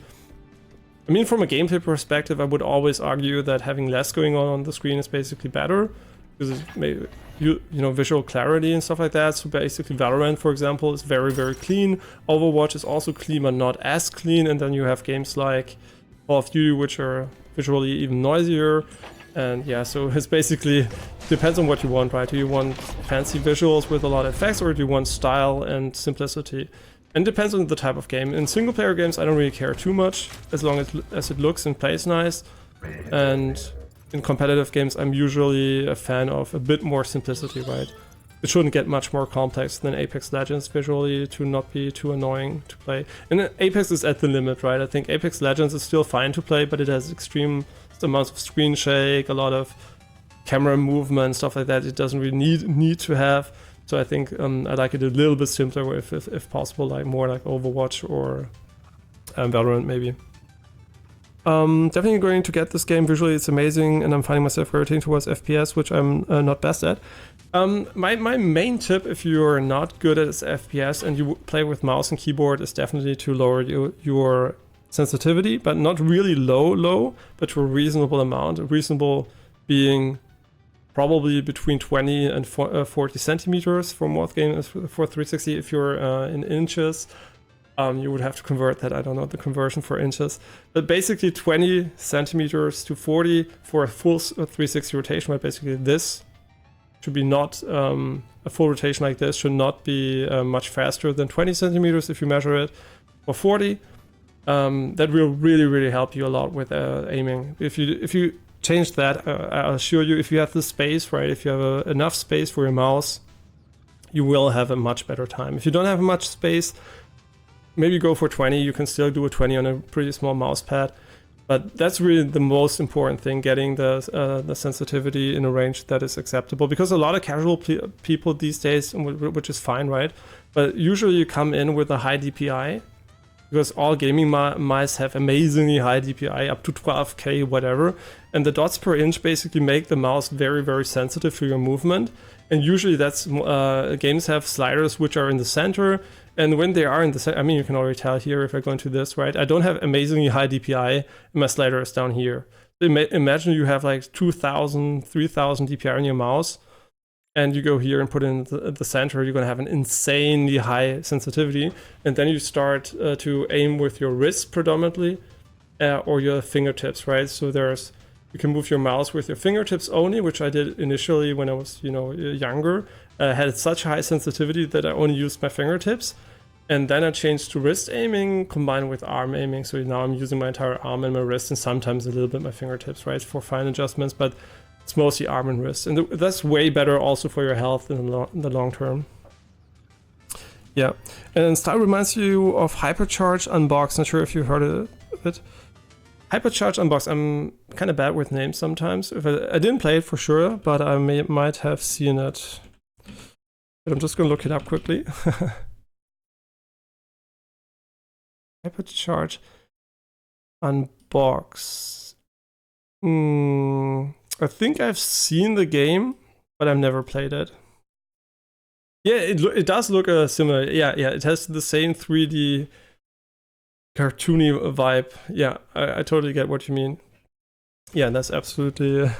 I mean, from a gameplay perspective, I would always argue that having less going on the screen is basically better, because it's maybe, you know, visual clarity and stuff like that. So basically Valorant, for example, is very, very clean. Overwatch is also clean, but not as clean. And then you have games like Call of Duty, which are visually even noisier. And yeah, so it's basically depends on what you want, right? Do you want fancy visuals with a lot of effects, or do you want style and simplicity? And it depends on the type of game. In single player games, I don't really care too much, as long as it looks and plays nice. And in competitive games, I'm usually a fan of a bit more simplicity, right? It shouldn't get much more complex than Apex Legends visually to not be too annoying to play. And Apex is at the limit, right? I think Apex Legends is still fine to play, but it has extreme amounts of screen shake, a lot of camera movement, stuff like that. It doesn't really need to have. So I think I like it a little bit simpler, if possible, like more like Overwatch or Valorant maybe. Definitely going to get this game. Visually it's amazing, and I'm finding myself gravitating towards FPS, which I'm not best at. My main tip, if you're not good at FPS and you play with mouse and keyboard, is definitely to lower your sensitivity, but not really low, but to a reasonable amount. Reasonable being probably between 20 and 40 centimeters for most games. For 360, if you're in inches, you would have to convert that. I don't know the conversion for inches, but basically 20 centimeters to 40 for a full 360 rotation. Right, basically this should be not a full rotation like this should not be much faster than 20 centimeters if you measure it, or 40. That will really help you a lot with aiming. If you change that, I'll assure you, if you have the space, right, if you have enough space for your mouse, you will have a much better time. If you don't have much space, maybe go for 20. You can still do a 20 on a pretty small mouse pad, but that's really the most important thing, getting the sensitivity in a range that is acceptable, because a lot of casual people these days, which is fine, right, but usually you come in with a high DPI, because all gaming mice have amazingly high DPI, up to 12K, whatever, and the dots per inch basically make the mouse very sensitive to your movement. And usually that's games have sliders which are in the center, and when they are in the center, I mean, you can already tell here if I go into this, right, I don't have amazingly high DPI and my slider is down here. Imagine you have like 2000, 3000 DPI on your mouse, and you go here and put in the center, you're going to have an insanely high sensitivity. And then you start to aim with your wrist predominantly, or your fingertips, right? So you can move your mouse with your fingertips only, which I did initially when I was, younger. I had such high sensitivity that I only used my fingertips. And then I changed to wrist aiming combined with arm aiming. So now I'm using my entire arm and my wrist, and sometimes a little bit my fingertips, right, for fine adjustments. But it's mostly arm and wrist, and that's way better also for your health in the long term. Yeah, and style reminds you of Hypercharge Unbox. Not sure if you heard of it. Hypercharge Unbox. I'm kind of bad with names sometimes. If I didn't play it for sure, but I might have seen it. But I'm just gonna look it up quickly. Hypercharge Unbox. I think I've seen the game, but I've never played it. Yeah, it does look similar. Yeah, it has the same 3D cartoony vibe. Yeah, I totally get what you mean. Yeah, that's absolutely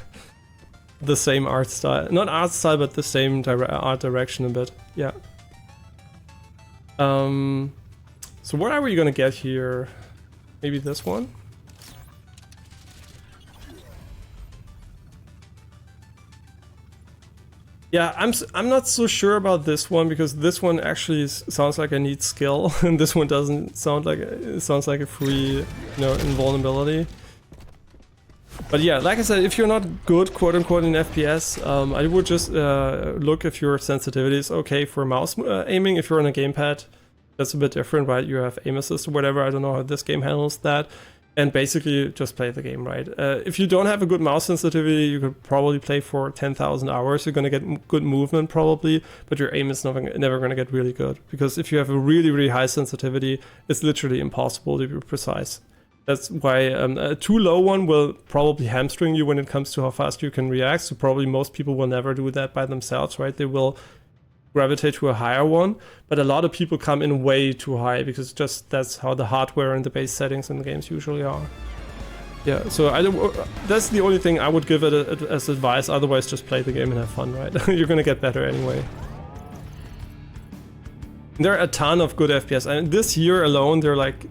the same art style. Not art style, but the same art direction a bit. Yeah. So what are we gonna get here? Maybe this one? Yeah, I'm not so sure about this one because this one actually sounds like I need skill, and this one doesn't sound like it sounds like a free, invulnerability. But yeah, like I said, if you're not good, quote unquote, in FPS, I would just look if your sensitivity is okay for mouse aiming. If you're on a gamepad, that's a bit different, right? You have aim assist or whatever. I don't know how this game handles that. And basically just play the game, right? If you don't have a good mouse sensitivity, you could probably play for 10,000 hours. You're gonna get good movement probably, but your aim is never gonna get really good. Because if you have a really, really high sensitivity, it's literally impossible to be precise. That's why a too low one will probably hamstring you when it comes to how fast you can react. So probably most people will never do that by themselves, right? They will gravitate to a higher one, but a lot of people come in way too high because just that's how the hardware and the base settings in the games usually are. Yeah, so that's the only thing I would give it as advice. Otherwise, just play the game and have fun, right? You're gonna get better anyway. There are a ton of good FPS, and this year alone, there are like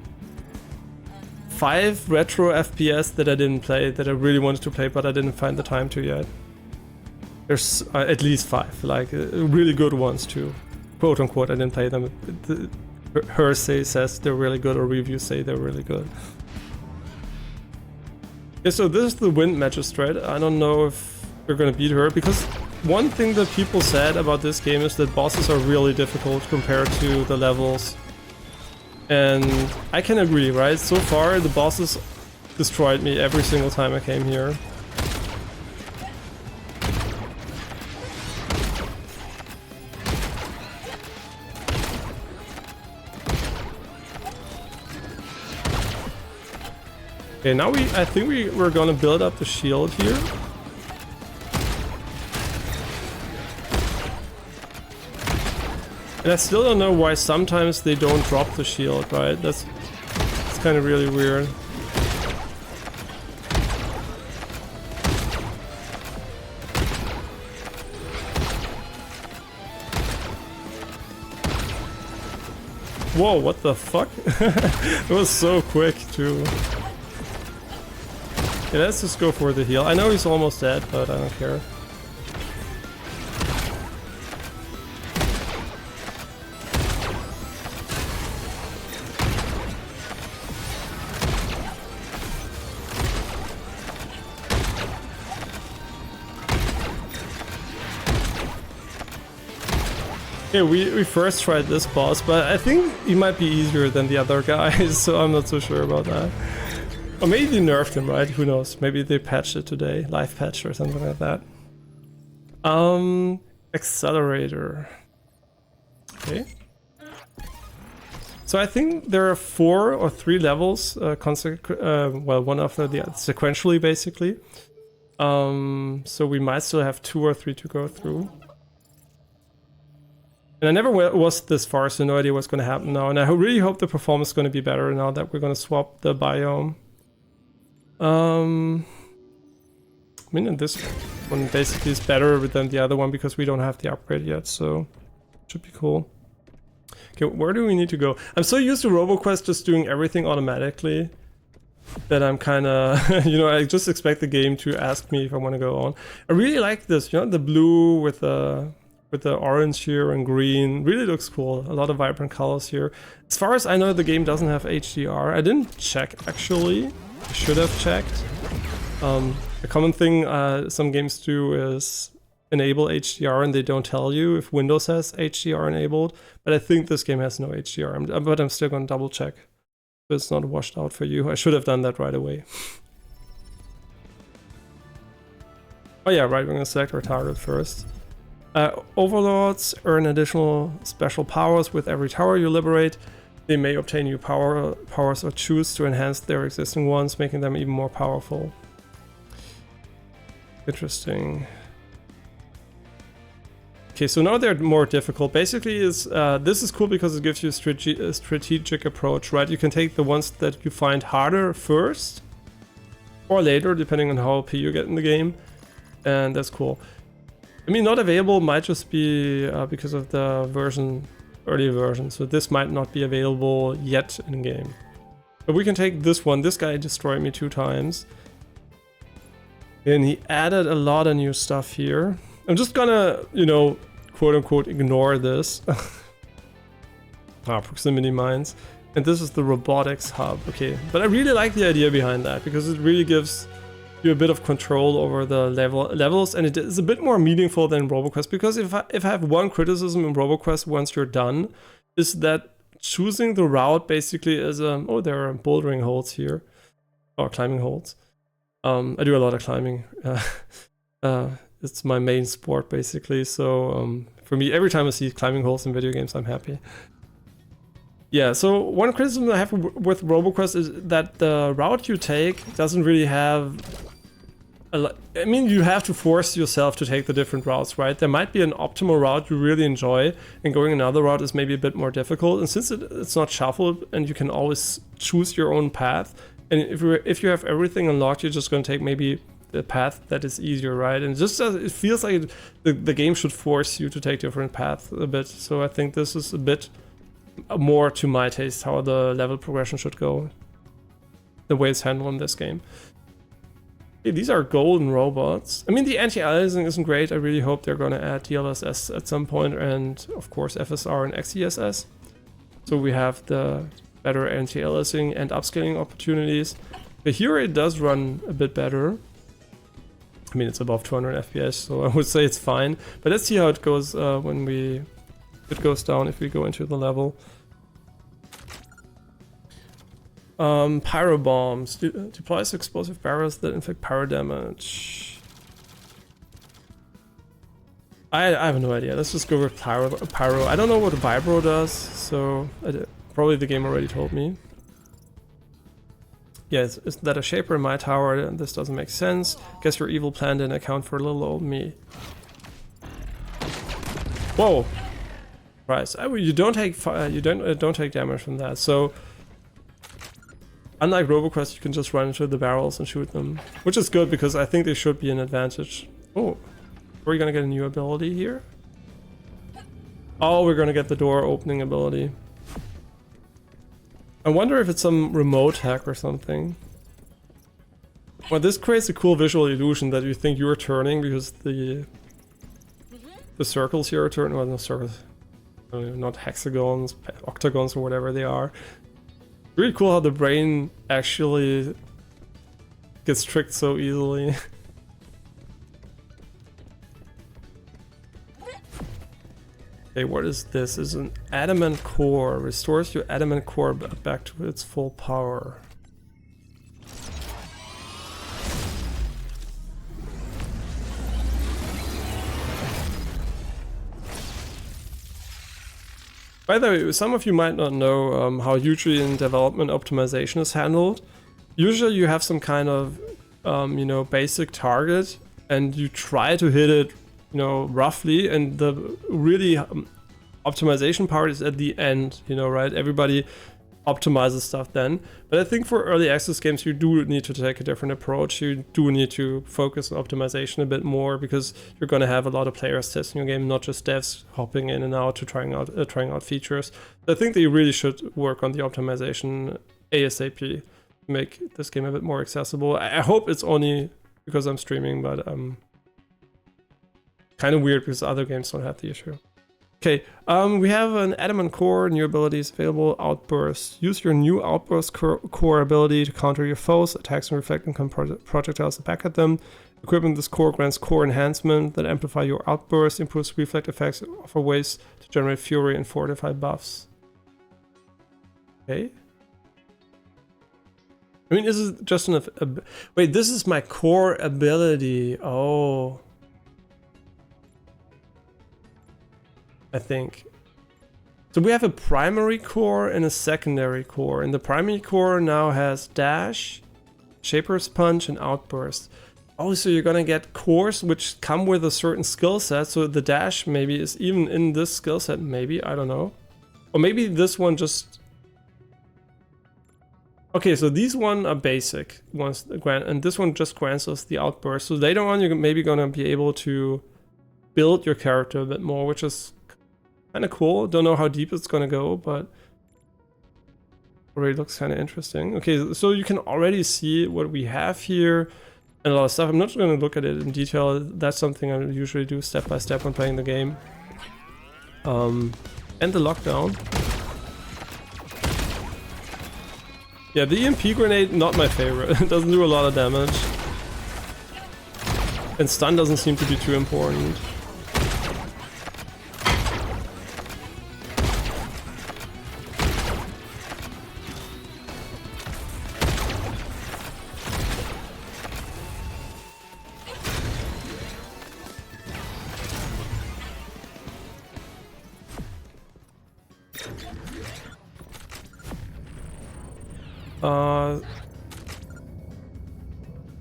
5 retro FPS that I didn't play, that I really wanted to play, but I didn't find the time to yet. There's at least 5, like really good ones too. Quote unquote, I didn't play them. Hearsay says they're really good, or reviews say they're really good. Yeah, so this is the Wind Magistrate. I don't know if we're gonna beat her, because one thing that people said about this game is that bosses are really difficult compared to the levels. And I can agree, right? So far, the bosses destroyed me every single time I came here. Okay, now I think we're gonna build up the shield here. And I still don't know why sometimes they don't drop the shield, right? It's kind of really weird. Whoa, what the fuck? It was so quick too. Yeah, let's just go for the heal. I know he's almost dead, but I don't care. Yeah, we first tried this boss, but I think he might be easier than the other guys, so I'm not so sure about that. Or maybe they nerfed him, right? Who knows? Maybe they patched it today, live patch or something like that. Accelerator. Okay. So I think there are 4 or 3 levels, well, one after the other, sequentially, basically. So we might still have 2 or 3 to go through. And I never was this far, so no idea what's going to happen now. And I really hope the performance is going to be better now that we're going to swap the biome. I mean, this one basically is better than the other one because we don't have the upgrade yet, so it should be cool. Okay, where do we need to go? I'm so used to RoboQuest just doing everything automatically that I'm kind of, I just expect the game to ask me if I want to go on. I really like this, the blue with the orange here and green. Really looks cool. A lot of vibrant colors here. As far as I know, the game doesn't have HDR. I didn't check, actually. I should have checked. A common thing some games do is enable HDR and they don't tell you if Windows has HDR enabled. But I think this game has no HDR. But I'm still going to double check. So it's not washed out for you. I should have done that right away. Oh yeah, right. We're going to select our target first. Overlords earn additional special powers with every tower you liberate. They may obtain new powers or choose to enhance their existing ones, making them even more powerful. Interesting. Okay, so now they're more difficult. Basically, this is cool because it gives you a strategic approach, right? You can take the ones that you find harder first, or later, depending on how OP you get in the game, and that's cool. I mean, not available might just be because of the early version, so this might not be available yet in game. But we can take this one. This guy destroyed me 2 times. And he added a lot of new stuff here. I'm just gonna, you know, quote unquote ignore this. Proximity mines. And this is the robotics hub. Okay, but I really like the idea behind that because it really gives you a bit of control over the levels, and it is a bit more meaningful than RoboQuest, because if I have one criticism in RoboQuest once you're done, is that choosing the route basically is oh, there are bouldering holds here, or climbing holds. I do a lot of climbing. It's my main sport basically, so for me, every time I see climbing holes in video games, I'm happy. Yeah, so one criticism I have with RoboQuest is that the route you take doesn't really have a lot. I mean, you have to force yourself to take the different routes, right? There might be an optimal route you really enjoy, and going another route is maybe a bit more difficult. And since it's not shuffled and you can always choose your own path, and if you have everything unlocked, you're just going to take maybe the path that is easier, right? And just it feels like the game should force you to take different paths a bit. So I think this is a bit more to my taste how the level progression should go, the way it's handled in this game. Okay, these are golden robots. I mean, the anti-aliasing isn't great. I really hope they're going to add DLSS at some point, and of course FSR and XeSS, so we have the better anti-aliasing and upscaling opportunities. But here it does run a bit better. I mean, it's above 200 FPS, so I would say it's fine. But let's see how it goes when it goes down if we go into the level. Pyro bombs. Deploys explosive barrels that inflict pyro damage. I have no idea. Let's just go with pyro. I don't know what a vibro does, so probably the game already told me. Yeah, is that a shaper in my tower? This doesn't make sense. Guess your evil plan didn't account for little old me. Whoa! Right, you don't take don't take damage from that. So unlike RoboQuest, you can just run into the barrels and shoot them, which is good because I think they should be an advantage. Oh, are we gonna get a new ability here? Oh, we're gonna get the door opening ability. I wonder if it's some remote hack or something. Well, this creates a cool visual illusion that you think you're turning because the circles here are turning. Well, no circles. Not hexagons, octagons, or whatever they are. Really cool how the brain actually gets tricked so easily. Okay, what is this? Is an adamant core. Restores your adamant core back to its full power. By the way, some of you might not know how usually in development optimization is handled. Usually you have some kind of, you know, basic target and you try to hit it, you know, roughly, and the really optimization part is at the end, you know, right? Everybody optimizes stuff then. But I think for early access games, you do need to take a different approach. You do need to focus on optimization a bit more because you're going to have a lot of players testing your game, not just devs hopping in and out to trying out features. I think that you really should work on the optimization ASAP to make this game a bit more accessible. I hope it's only because I'm streaming, but kind of weird because other games don't have the issue. Okay, we have an adamant core, new abilities available, outburst. Use your new outburst core ability to counter your foes, attacks and reflect income projectiles back at them. Equipping this core grants core enhancement that amplify your outburst, improves reflect effects, offer ways to generate fury and fortify buffs. Okay. I mean, this is just wait, this is my core ability. Oh. I think. So we have a primary core and a secondary core, and the primary core now has dash, shaper's punch, and outburst. Oh, so you're gonna get cores which come with a certain skill set, so the dash maybe is even in this skill set, maybe, I don't know. Or maybe this one just... Okay, so these one are basic ones, and this one just grants us the outburst. So later on you're maybe gonna be able to build your character a bit more, which is kind of cool. Don't know how deep it's gonna go, but already looks kind of interesting. Okay, so you can already see what we have here, and a lot of stuff. I'm not going to look at it in detail. That's something I usually do step by step when playing the game. And the lockdown. Yeah, the EMP grenade, not my favorite. It doesn't do a lot of damage. And stun doesn't seem to be too important.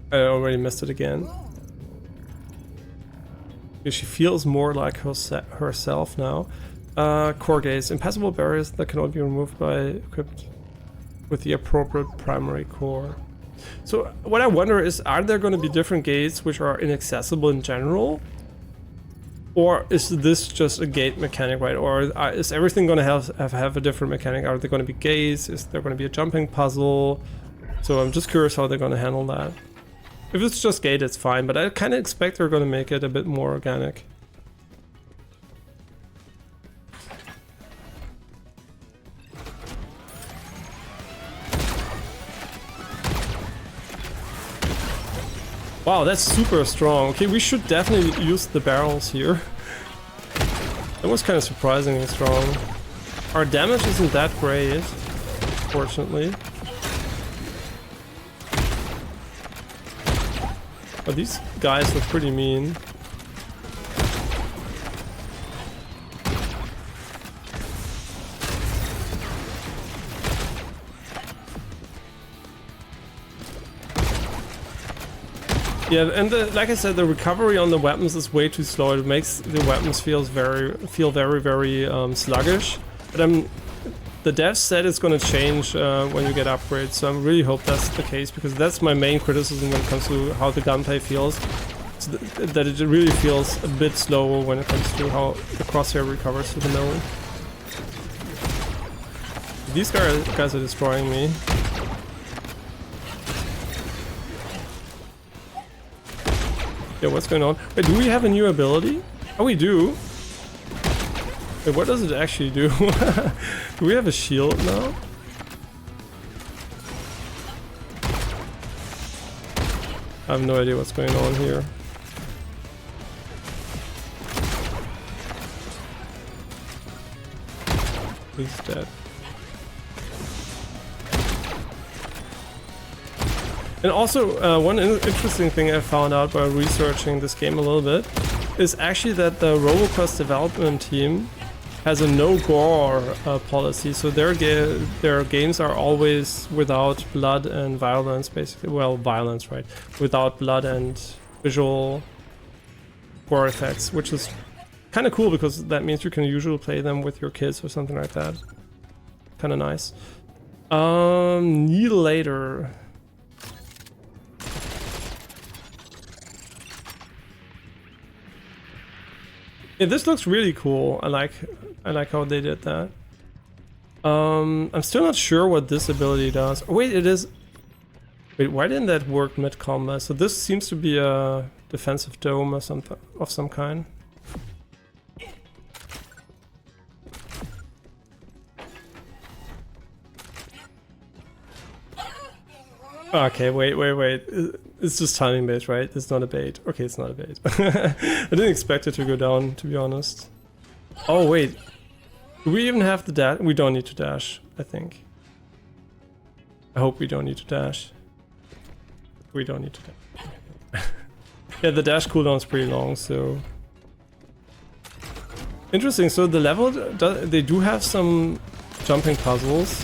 I already missed it again. She feels more like herself now. Core gaze. Impassable barriers that can only be removed by equipped with the appropriate primary core. So what I wonder is, are there going to be different gates which are inaccessible in general? Or is this just a gate mechanic, right? Or is everything going to have a different mechanic? Are there going to be gates? Is there going to be a jumping puzzle? So I'm just curious how they're going to handle that. If it's just gate, it's fine, but I kind of expect they're going to make it a bit more organic. Wow, that's super strong. Okay, we should definitely use the barrels here. That was kind of surprisingly strong. Our damage isn't that great, fortunately. But these guys look pretty mean. Yeah, and like I said, the recovery on the weapons is way too slow. It makes the weapons feel very, very sluggish. But the dev said it's going to change when you get upgrades, so I really hope that's the case, because that's my main criticism when it comes to how the gunplay feels. So that it really feels a bit slower when it comes to how the crosshair recovers to the middle. These guys are destroying me. Yeah, what's going on? Wait, do we have a new ability? Oh, we do. Wait, what does it actually do? Do we have a shield now? I have no idea what's going on here. He's dead. And also, one interesting thing I found out by researching this game a little bit is actually that the RoboQuest development team has a no-gore policy, so their games are always without blood and violence, basically. Well, violence, right? Without blood and visual gore effects, which is kind of cool because that means you can usually play them with your kids or something like that. Kind of nice. Needlator. Yeah, this looks really cool. I like how they did that. I'm still not sure what this ability does. Oh, wait, it is. Wait, why didn't that work mid-combat? So this seems to be a defensive dome or something of some kind. Okay, wait. It's just timing bait, right? It's not a bait. Okay, it's not a bait. I didn't expect it to go down, to be honest. Oh, wait. Do we even have the dash? We don't need to dash, I think. I hope we don't need to dash. We don't need to dash. Yeah, the dash cooldown is pretty long, so... Interesting, so the level, they do have some jumping puzzles.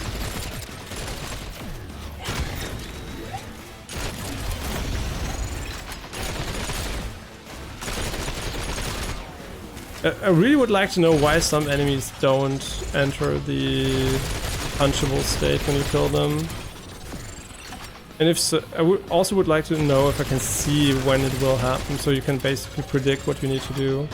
I really would like to know why some enemies don't enter the punchable state when you kill them. And if so, I also would like to know if I can see when it will happen, so you can basically predict what you need to do.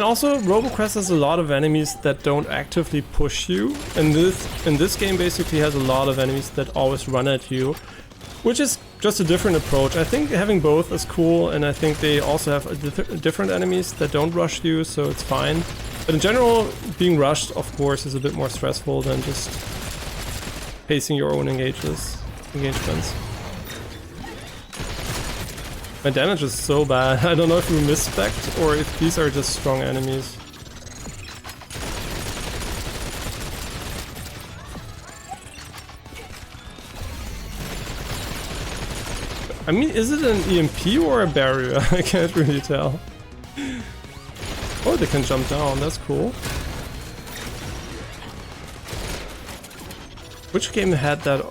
And also, RoboQuest has a lot of enemies that don't actively push you, and this game basically has a lot of enemies that always run at you, which is just a different approach. I think having both is cool, and I think they also have different enemies that don't rush you, so it's fine. But in general, being rushed, of course, is a bit more stressful than just pacing your own engagements. My damage is so bad. I don't know if we misspec or if these are just strong enemies. I mean, is it an EMP or a barrier? I can't really tell. Oh, they can jump down. That's cool. Which game had that?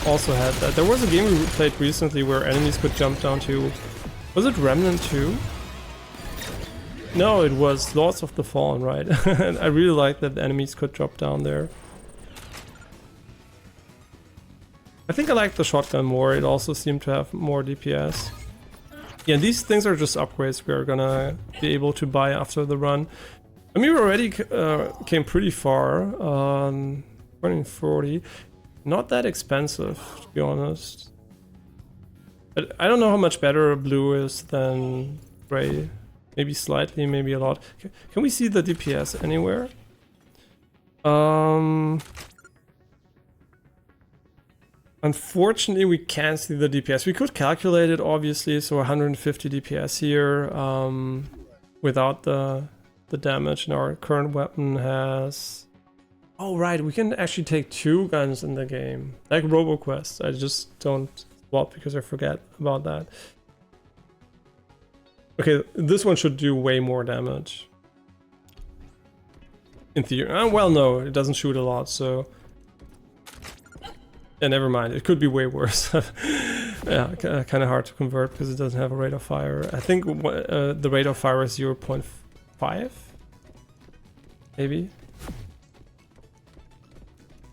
Also had that. There was a game we played recently where enemies could jump down too. Was it Remnant 2? No, it was Lords of the Fallen, right? And I really like that the enemies could drop down there. I think I like the shotgun more. It also seemed to have more DPS. Yeah, these things are just upgrades we are gonna be able to buy after the run. I mean, we already came pretty far. 140. Not that expensive, to be honest. But I don't know how much better blue is than gray. Maybe slightly, maybe a lot. Can we see the DPS anywhere? Unfortunately, we can't see the DPS. We could calculate it, obviously, so 150 DPS here without the damage. And our current weapon has... Oh, right, we can actually take 2 guns in the game. Like RoboQuest. I just don't swap because I forget about that. Okay, this one should do way more damage. In theory. Well, no, it doesn't shoot a lot, so... Yeah, never mind. It could be way worse. Yeah, kind of hard to convert because it doesn't have a rate of fire. I think the rate of fire is 0.5? Maybe?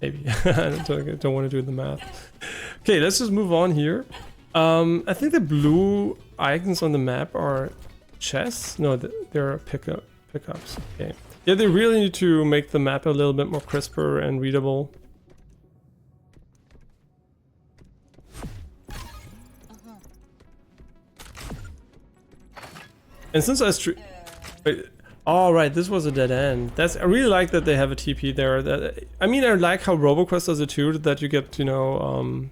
Maybe. I don't want to do the math. Okay, let's just move on here. I think the blue icons on the map are chests. No, they're pickups. Okay. Yeah, they really need to make the map a little bit more crisper and readable. And since oh right, this was a dead end. I really like that they have a TP there. I mean, I like how RoboQuest does it too, that you get, you know,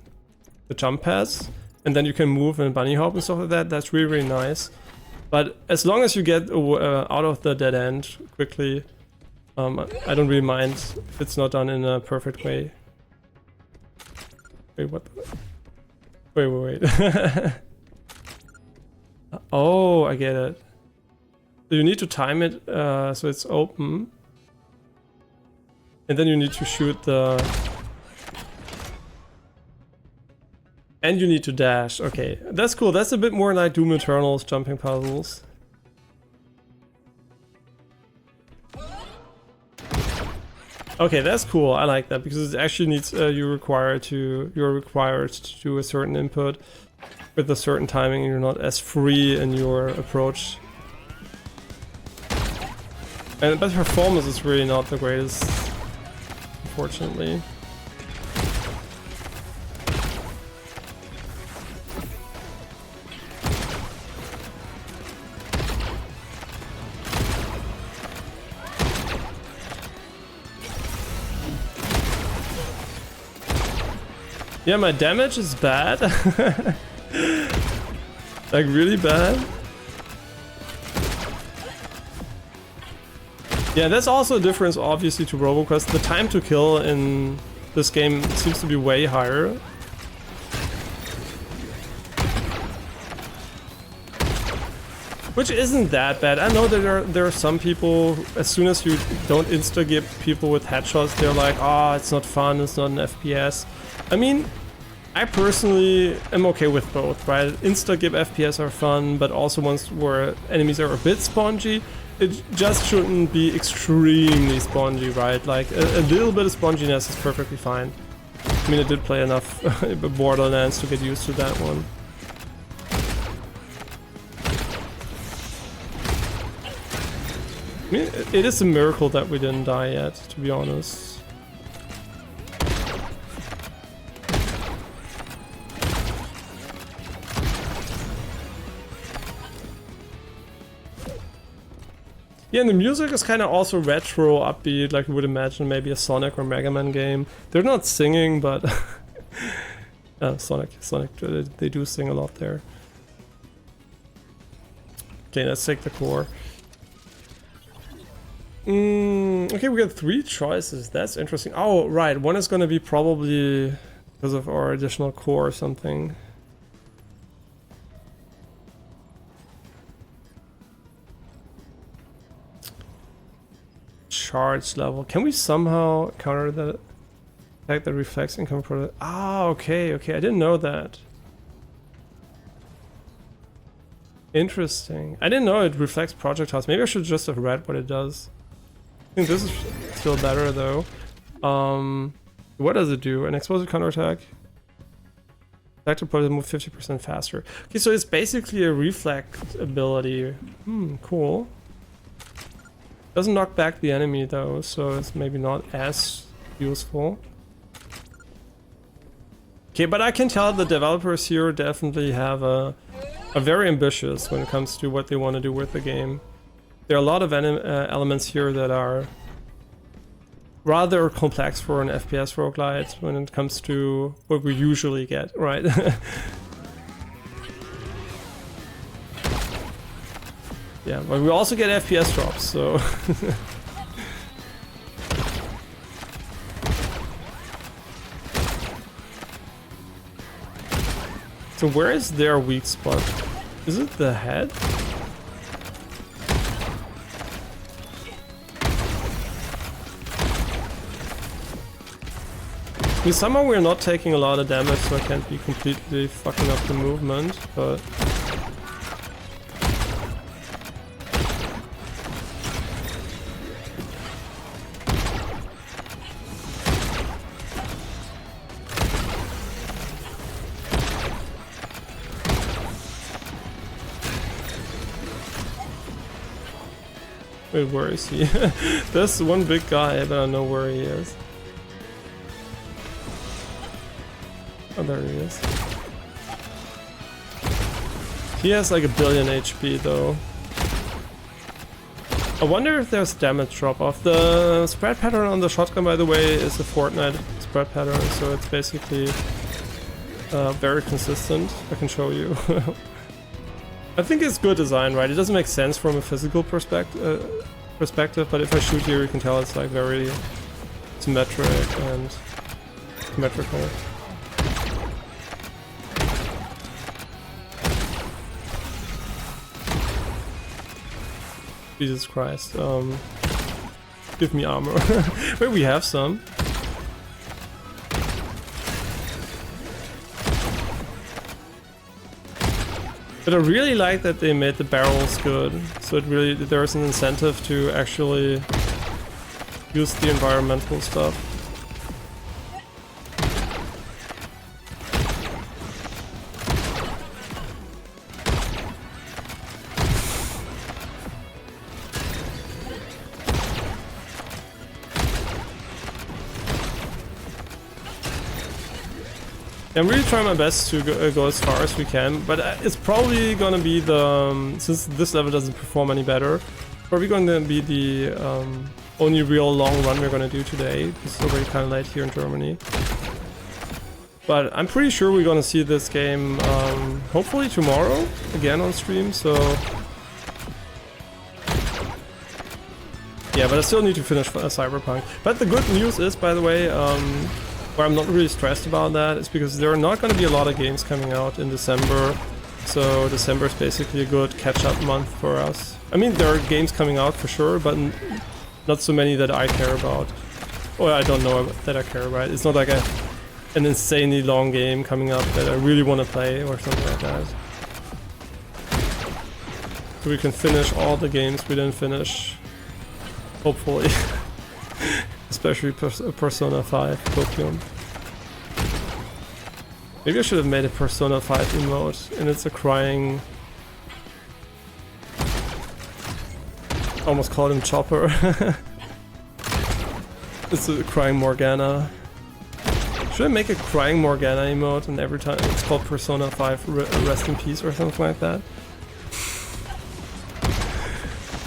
the jump pads, and then you can move and bunny hop and stuff like that. That's really, really nice. But as long as you get out of the dead end quickly, I don't really mind if it's not done in a perfect way. Wait, what? Wait. Oh, I get it. So you need to time it so it's open. And then you need to shoot the... And you need to dash. Okay, that's cool. That's a bit more like Doom Eternal's jumping puzzles. Okay, that's cool. I like that because it actually needs you're required to do a certain input with a certain timing, and you're not as free in your approach. And but performance is really not the greatest, unfortunately. Yeah, my damage is bad. Like really bad. Yeah, that's also a difference obviously to RoboQuest. The time to kill in this game seems to be way higher. Which isn't that bad. I know that there are some people, as soon as you don't insta-gib people with headshots, they're like, oh, it's not fun, it's not an FPS. I mean, I personally am okay with both, right? Insta-gib FPS are fun, but also ones where enemies are a bit spongy. It just shouldn't be extremely spongy, right? Like, a little bit of sponginess is perfectly fine. I mean, I did play enough Borderlands to get used to that one. I mean, it is a miracle that we didn't die yet, to be honest. Yeah, and the music is kind of also retro, upbeat, like you would imagine maybe a Sonic or Mega Man game. They're not singing, but Sonic, they do sing a lot there. Okay, let's take the core. Okay, we got 3 choices. That's interesting. Oh, right. One is going to be probably because of our additional core or something. Charge level. Can we somehow counter the fact that reflects income product? Ah, okay, okay. I didn't know that. Interesting. I didn't know it reflects projectiles. Maybe I should just have read what it does. I think this is still better though. What does it do? An explosive counterattack. Attack to put it move 50% faster. Okay, so it's basically a reflect ability. Cool. Doesn't knock back the enemy though, so it's maybe not as useful. Okay, but I can tell the developers here definitely have are very ambitious when it comes to what they want to do with the game. There are a lot of elements here that are rather complex for an FPS roguelite when it comes to what we usually get, right? Yeah, but we also get FPS drops, so... So where is their weak spot? Is it the head? I mean, somehow we're not taking a lot of damage, so I can't be completely fucking up the movement, but... Wait, where is he? There's one big guy, but I don't know where he is. Oh, there he is. He has like 1 billion HP though. I wonder if there's damage drop off. The spread pattern on the shotgun, by the way, is a Fortnite spread pattern, so it's basically very consistent. I can show you. I think it's good design, right? It doesn't make sense from a physical perspective, but if I shoot here, you can tell it's like very symmetric and symmetrical. Jesus Christ. Give me armor. Wait, we have some. But I really like that they made the barrels good, so it really, there's an incentive to actually use the environmental stuff. I'm really trying my best to go as far as we can, but it's probably gonna be the, since this level doesn't perform any better, probably gonna be the only real long run we're gonna do today. It's already kind of late here in Germany. But I'm pretty sure we're gonna see this game hopefully tomorrow, again on stream, so... Yeah, but I still need to finish Cyberpunk. But the good news is, by the way, where I'm not really stressed about that is because there are not going to be a lot of games coming out in December, so December is basically a good catch-up month for us. I mean, there are games coming out for sure, but not so many that I care about. Or I don't know that I care about. It's not like an insanely long game coming up that I really want to play or something like that. So we can finish all the games we didn't finish, hopefully. Especially Persona 5 Tokyo. Maybe I should have made a Persona 5 emote, and it's a crying... Almost called him Chopper. It's a Crying Morgana. Should I make a Crying Morgana emote and every time it's called Persona 5 Rest in Peace or something like that?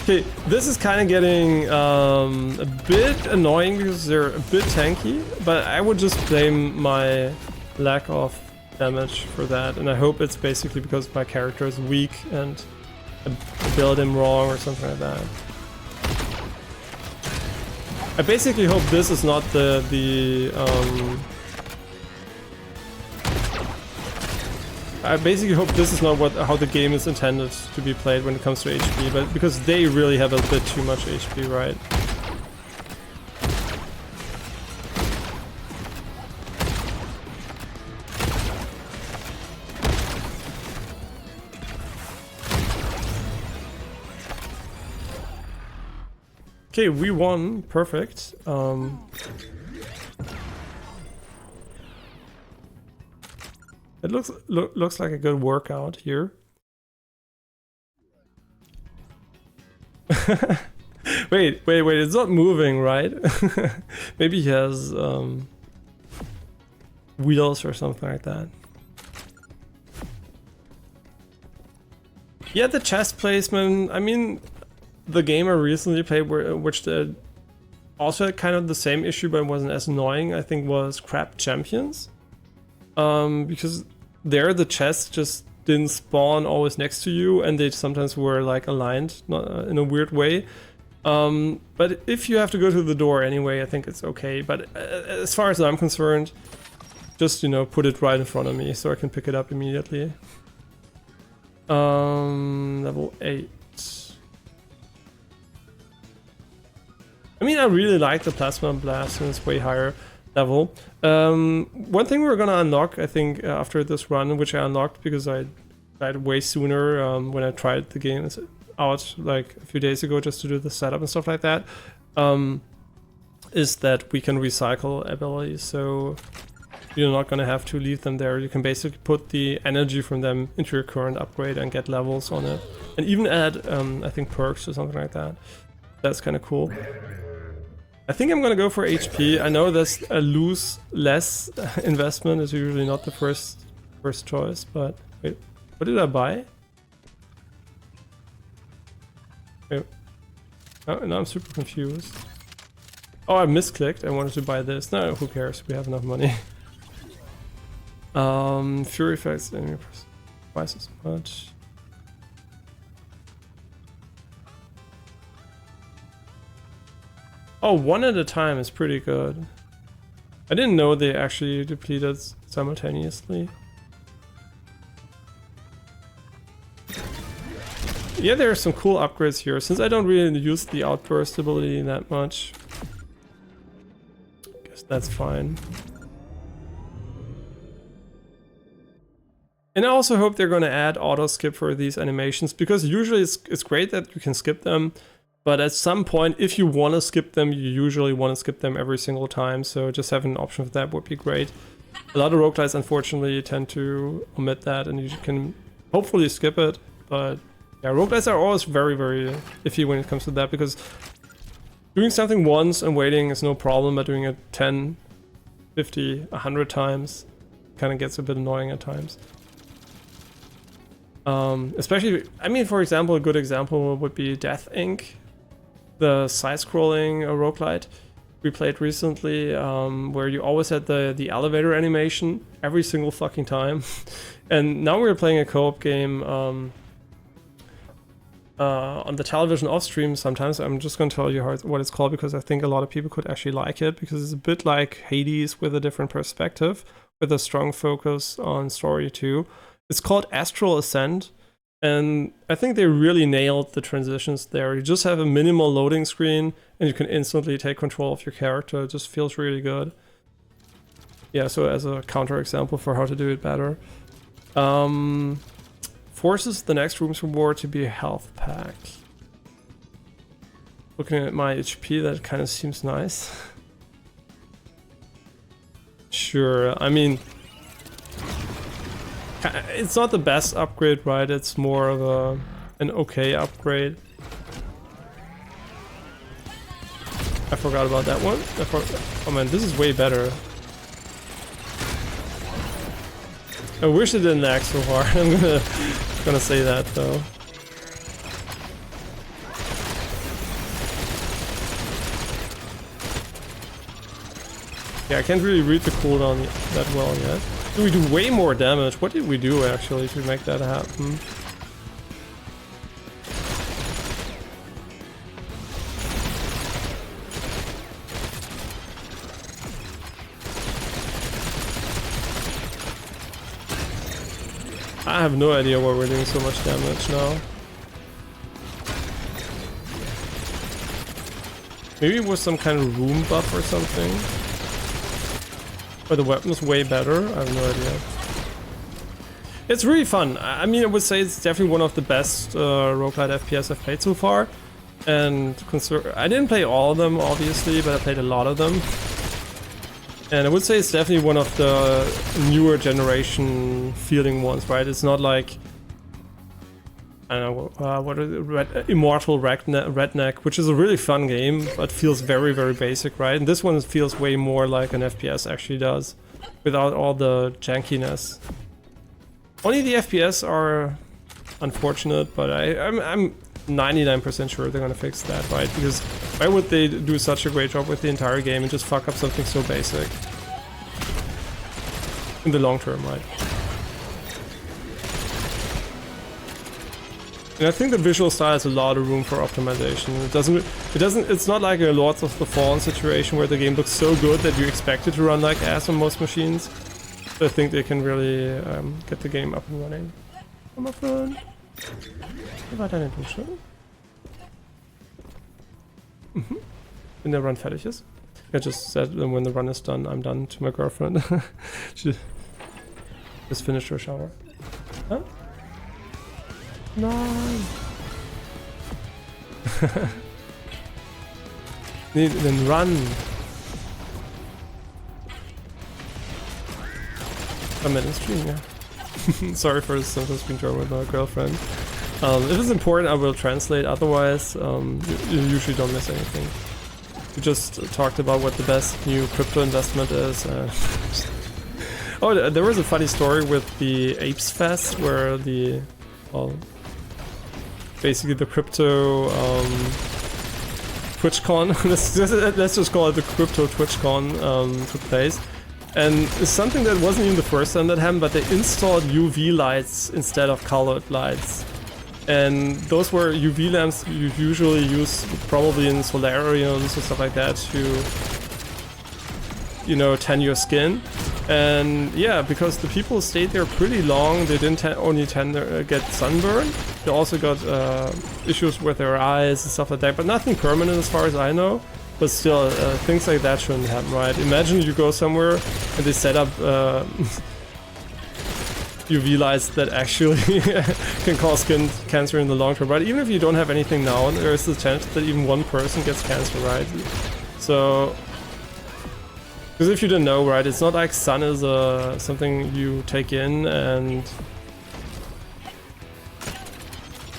Okay, this is kind of getting a bit annoying because they're a bit tanky, but I would just blame my lack of damage for that, and I hope it's basically because my character is weak and I build him wrong or something like that. I basically hope this is not I basically hope this is not how the game is intended to be played when it comes to HP, but because they really have a bit too much HP, right? Okay, we won. Perfect. It looks like a good workout here. wait, it's not moving, right? Maybe he has wheels or something like that. Yeah, the chest placement, I mean, the game I recently played, which also had kind of the same issue but wasn't as annoying, I think, was Crab Champions. Because there the chests just didn't spawn always next to you, and they sometimes were like aligned in a weird way. But if you have to go to the door anyway, I think it's okay. But as far as I'm concerned, just, you know, put it right in front of me so I can pick it up immediately. Level 8. I mean, I really like the Plasma Blast, and it's way higher level. One thing we're gonna unlock, I think, after this run, which I unlocked because I died way sooner when I tried the game out like a few days ago just to do the setup and stuff like that, is that we can recycle abilities. So you're not gonna have to leave them there. You can basically put the energy from them into your current upgrade and get levels on it, and even add, I think, perks or something like that. That's kind of cool. I think I'm gonna go for HP. I know that's a less investment is usually not the first choice, but wait, what did I buy? Wait. Oh, now I'm super confused. Oh, I misclicked. I wanted to buy this. No, who cares? We have enough money. Fury effects enemy twice as much. Oh, one at a time is pretty good. I didn't know they actually depleted simultaneously. Yeah, there are some cool upgrades here. Since I don't really use the outburst ability that much, I guess that's fine. And I also hope they're going to add auto skip for these animations, because usually it's great that you can skip them. But at some point, if you want to skip them, you usually want to skip them every single time. So just having an option for that would be great. A lot of roguelites, unfortunately, tend to omit that, and you can hopefully skip it. But yeah, roguelites are always very, very iffy when it comes to that, because doing something once and waiting is no problem, but doing it 10, 50, 100 times kind of gets a bit annoying at times. Especially, I mean, for example, a good example would be Death Inc., the side-scrolling roguelite we played recently, where you always had the elevator animation every single fucking time. And now we're playing a co-op game on the television off-stream sometimes. I'm just going to tell you what it's called, because I think a lot of people could actually like it, because it's a bit like Hades with a different perspective, with a strong focus on story too. It's called Astral Ascent. And I think they really nailed the transitions there. You just have a minimal loading screen and you can instantly take control of your character. It just feels really good. Yeah, so as a counter example for how to do it better. Forces the next room's reward to be a health pack. Looking at my HP, that kind of seems nice. Sure, I mean, it's not the best upgrade, right? It's more of an okay upgrade. I forgot about that one. Oh man, this is way better. I wish it didn't lag so hard. I'm gonna say that though. Yeah, I can't really read the cooldown that well yet. Do we do way more damage? What did we do actually to make that happen? I have no idea why we're doing so much damage now. Maybe it was some kind of room buff or something. Or the weapon's way better, I have no idea. It's really fun. I mean, I would say it's definitely one of the best roguelite FPS I've played so far. And I didn't play all of them, obviously, but I played a lot of them. And I would say it's definitely one of the newer generation feeling ones, right? It's not like, I don't know, what is it? Immortal Redneck, which is a really fun game, but feels very, very basic, right? And this one feels way more like an FPS actually does, without all the jankiness. Only the FPS are unfortunate, but I'm 99% sure they're gonna fix that, right? Because why would they do such a great job with the entire game and just fuck up something so basic? In the long term, right? And I think the visual style has a lot of room for optimization. It's not like a Lords of the Fallen situation where the game looks so good that you expect it to run like ass on most machines. So I think they can really get the game up and running. Come on, friend. Wie war deine Dusche? Wenn der Run fertig ist. I just said when the run is done, I'm done to my girlfriend. She just finished her shower. Huh? Nein! Nee, then run! I'm in the stream, yeah. Sorry for the simple screen share with my girlfriend. If it's important, I will translate, otherwise you usually don't miss anything. We just talked about what the best new crypto investment is. Oh, there was a funny story with the Apes Fest where the, well, basically the crypto TwitchCon, let's just call it the crypto TwitchCon, took place. And it's something that wasn't even the first time that happened, but they installed UV lights instead of colored lights. And those were UV lamps you usually use probably in solariums or stuff like that to, you know, tan your skin. And yeah, because the people stayed there pretty long, they didn't only get sunburn, they also got issues with their eyes and stuff like that, but nothing permanent as far as I know. But still, things like that shouldn't happen, right? Imagine you go somewhere and they set up UV lights that actually can cause skin cancer in the long term, right? Even if you don't have anything now, there is the chance that even one person gets cancer, right? So, because if you didn't know, right, it's not like sun is something you take in, and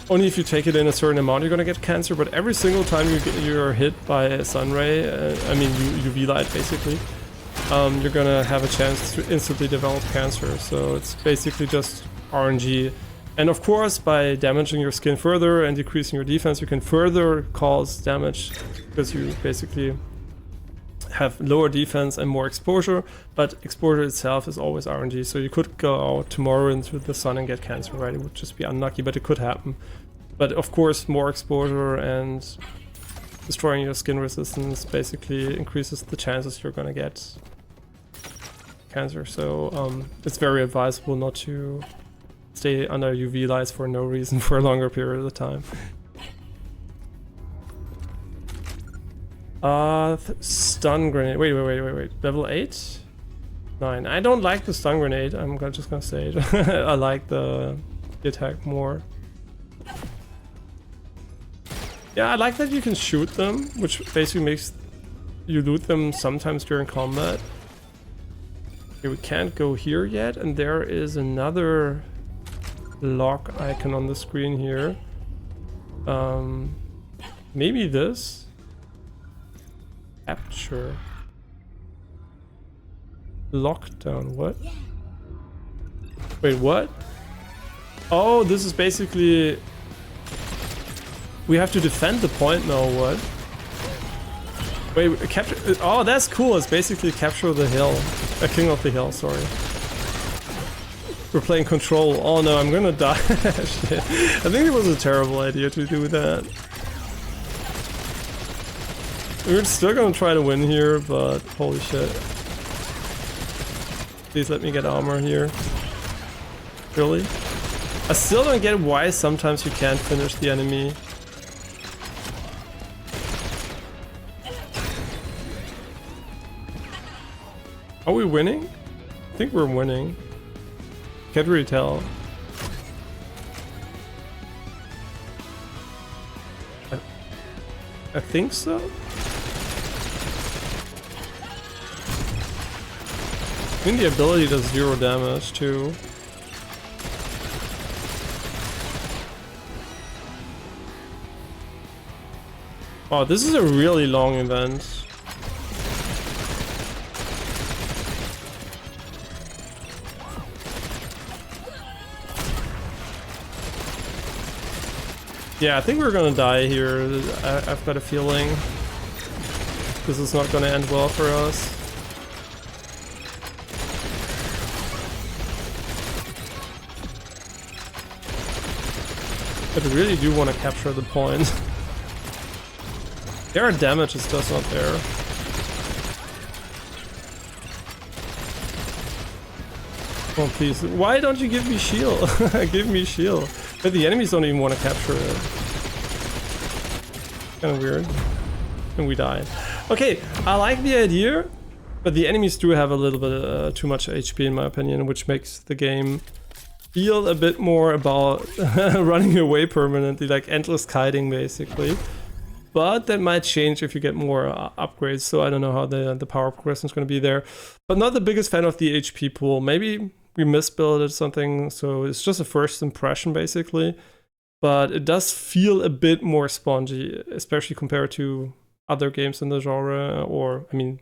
only if you take it in a certain amount you're gonna get cancer, but every single time you're hit by a sun ray, I mean UV light basically, you're gonna have a chance to instantly develop cancer. So it's basically just RNG. And of course, by damaging your skin further and decreasing your defense, you can further cause damage, because you basically have lower defense and more exposure, but exposure itself is always RNG. So you could go out tomorrow into the sun and get cancer, right? It would just be unlucky, but it could happen. But of course, more exposure and destroying your skin resistance basically increases the chances you're gonna get cancer. So it's very advisable not to stay under UV lights for no reason for a longer period of time. Stun grenade. Wait. Level 8? 9. I don't like the stun grenade. I'm just gonna say it. I like the attack more. Yeah, I like that you can shoot them, which basically makes you loot them sometimes during combat. Okay, we can't go here yet, and there is another lock icon on the screen here. Maybe this? Capture. Lockdown, what? Wait, what? Oh, this is basically... We have to defend the point now, what? Wait, capture... Oh, that's cool, it's basically capture the hill. King of the hill, sorry. We're playing control. Oh no, I'm gonna die. Shit. I think it was a terrible idea to do that. We're still gonna try to win here, but holy shit. Please let me get armor here. Really? I still don't get why sometimes you can't finish the enemy. Are we winning? I think we're winning. Can't really tell. I think so. I think the ability does 0 damage too. Oh, this is a really long event. Yeah, I think we're gonna die here. I've got a feeling this is not gonna end well for us. But I really do want to capture the point. Their damage is just not there. Oh please, why don't you give me shield? Give me shield. But the enemies don't even want to capture it. Kind of weird. And we died. Okay, I like the idea, but the enemies do have a little bit too much HP in my opinion, which makes the game feel a bit more about running away permanently, like endless kiting basically. But that might change if you get more upgrades, so I don't know how the power progression is going to be there. But not the biggest fan of the HP pool. Maybe we misbuilded something, so it's just a first impression basically. But it does feel a bit more spongy, especially compared to other games in the genre, or I mean,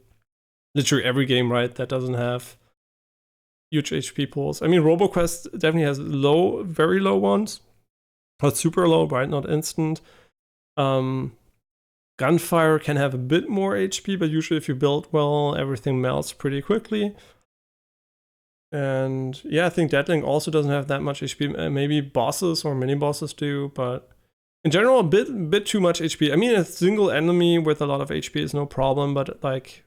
literally every game, right, that doesn't have huge HP pools. I mean, RoboQuest definitely has low, very low ones. Not super low, right, not instant. Gunfire can have a bit more HP, but usually if you build well, everything melts pretty quickly. And yeah, I think Deadlink also doesn't have that much HP. Maybe bosses or mini bosses do, but in general, a bit too much HP. I mean, a single enemy with a lot of HP is no problem, but like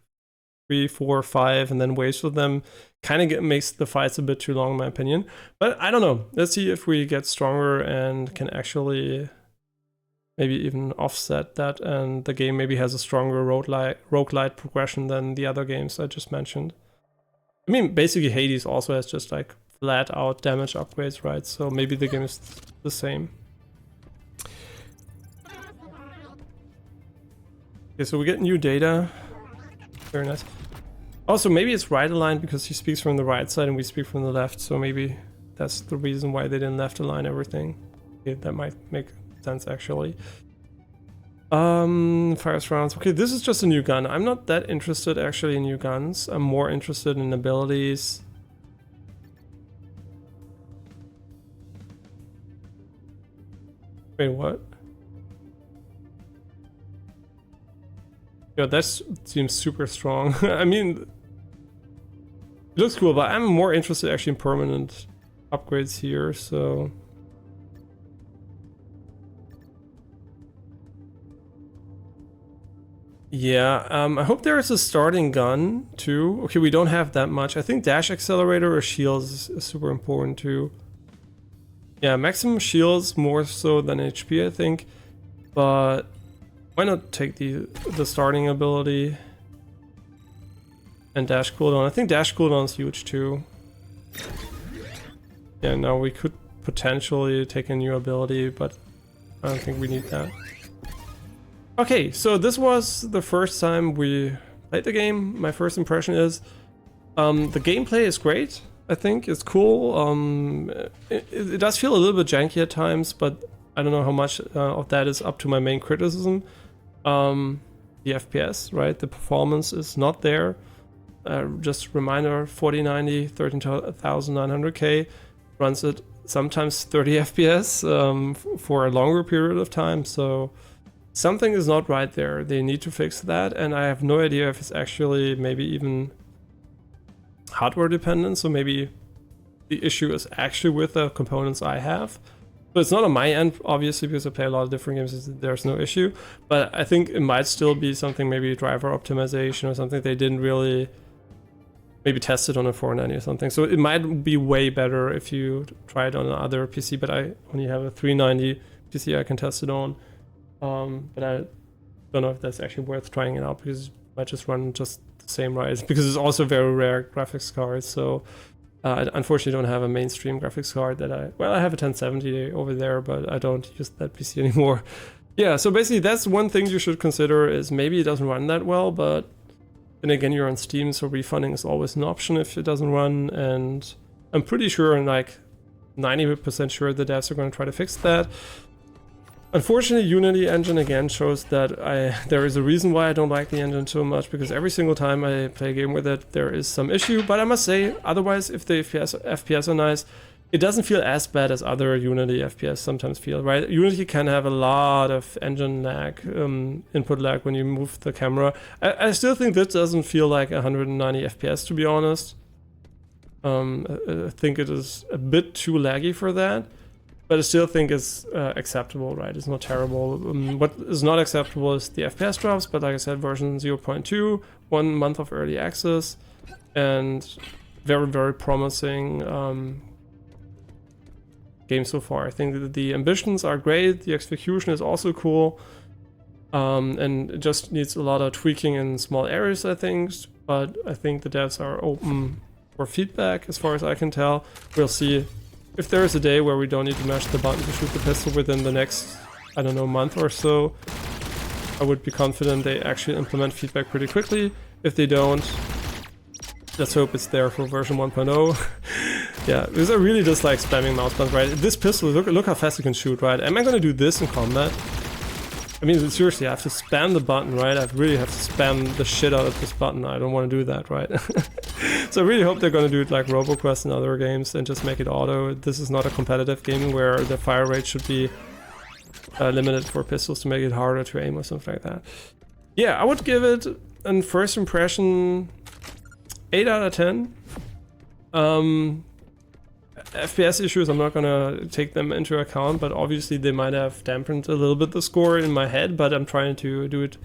3, 4, 5, and then waves with them kind of makes the fights a bit too long, in my opinion. But I don't know. Let's see if we get stronger and can actually maybe even offset that, and the game maybe has a stronger roguelite progression than the other games I just mentioned. I mean, basically Hades also has just like flat out damage upgrades, right? So maybe the game is the same. Okay, so we get new data. Very nice. Also, maybe it's right aligned because he speaks from the right side and we speak from the left, so maybe that's the reason why they didn't left align everything. Okay, that might make sense actually. Fires rounds. Okay, this is just a new gun. I'm not that interested actually in new guns. I'm more interested in abilities. Wait, what? Yeah, that seems super strong. I mean, it looks cool, but I'm more interested actually in permanent upgrades here, so... Yeah, I hope there is a starting gun too. Okay, we don't have that much. I think dash accelerator or shields is super important too. Yeah, maximum shields more so than HP, I think. But why not take the starting ability and dash cooldown? I think dash cooldown is huge too. Yeah, now we could potentially take a new ability, but I don't think we need that. Okay, so this was the first time we played the game. My first impression is the gameplay is great. I think it's cool. It does feel a little bit janky at times, but I don't know how much of that is up to my main criticism. The the FPS, right? The performance is not there. Just reminder, 4090, 13900K runs at sometimes 30 FPS for a longer period of time. So something is not right there. They need to fix that. And I have no idea if it's actually maybe even hardware dependent. So maybe the issue is actually with the components I have. So it's not on my end, obviously, because I play a lot of different games, there's no issue. But I think it might still be something, maybe driver optimization or something they didn't really maybe test it on a 490 or something. So it might be way better if you try it on another PC, but I only have a 390 PC I can test it on. But I don't know if that's actually worth trying it out, because it might just run just the same, right? Because it's also a very rare graphics card. So I unfortunately don't have a mainstream graphics card that I have a 1070 over there, but I don't use that PC anymore. Yeah, so basically that's one thing you should consider, is maybe it doesn't run that well, but then again, you're on Steam, so refunding is always an option if it doesn't run, and I'm pretty sure, and like 90% sure, the devs are going to try to fix that. Unfortunately, Unity engine again shows that there is a reason why I don't like the engine so much, because every single time I play a game with it, there is some issue. But I must say, otherwise, if the FPS are nice, it doesn't feel as bad as other Unity FPS sometimes feel, right? Unity can have a lot of engine lag, input lag when you move the camera. I still think this doesn't feel like 190 FPS, to be honest. I think it is a bit too laggy for that. But I still think it's acceptable, right? It's not terrible. What is not acceptable is the FPS drops, but like I said, version 0.2, 1 month of early access, and very, very promising game so far. I think that the ambitions are great, the execution is also cool, and it just needs a lot of tweaking in small areas, I think, but I think the devs are open for feedback as far as I can tell. We'll see. If there is a day where we don't need to mash the button to shoot the pistol within the next, I don't know, month or so, I would be confident they actually implement feedback pretty quickly. If they don't, let's hope it's there for version 1.0. Yeah, because I really just like spamming mouse buttons, right? This pistol, look how fast it can shoot, right? Am I gonna do this in combat? I mean, seriously, I have to spam the button, right? I really have to spam the shit out of this button. I don't want to do that, right? So I really hope they're going to do it like RoboQuest and other games and just make it auto. This is not a competitive game where the fire rate should be limited for pistols to make it harder to aim or something like that. Yeah, I would give it a first impression 8 out of 10. FPS issues, I'm not gonna take them into account, but obviously they might have dampened a little bit the score in my head, but I'm trying to do it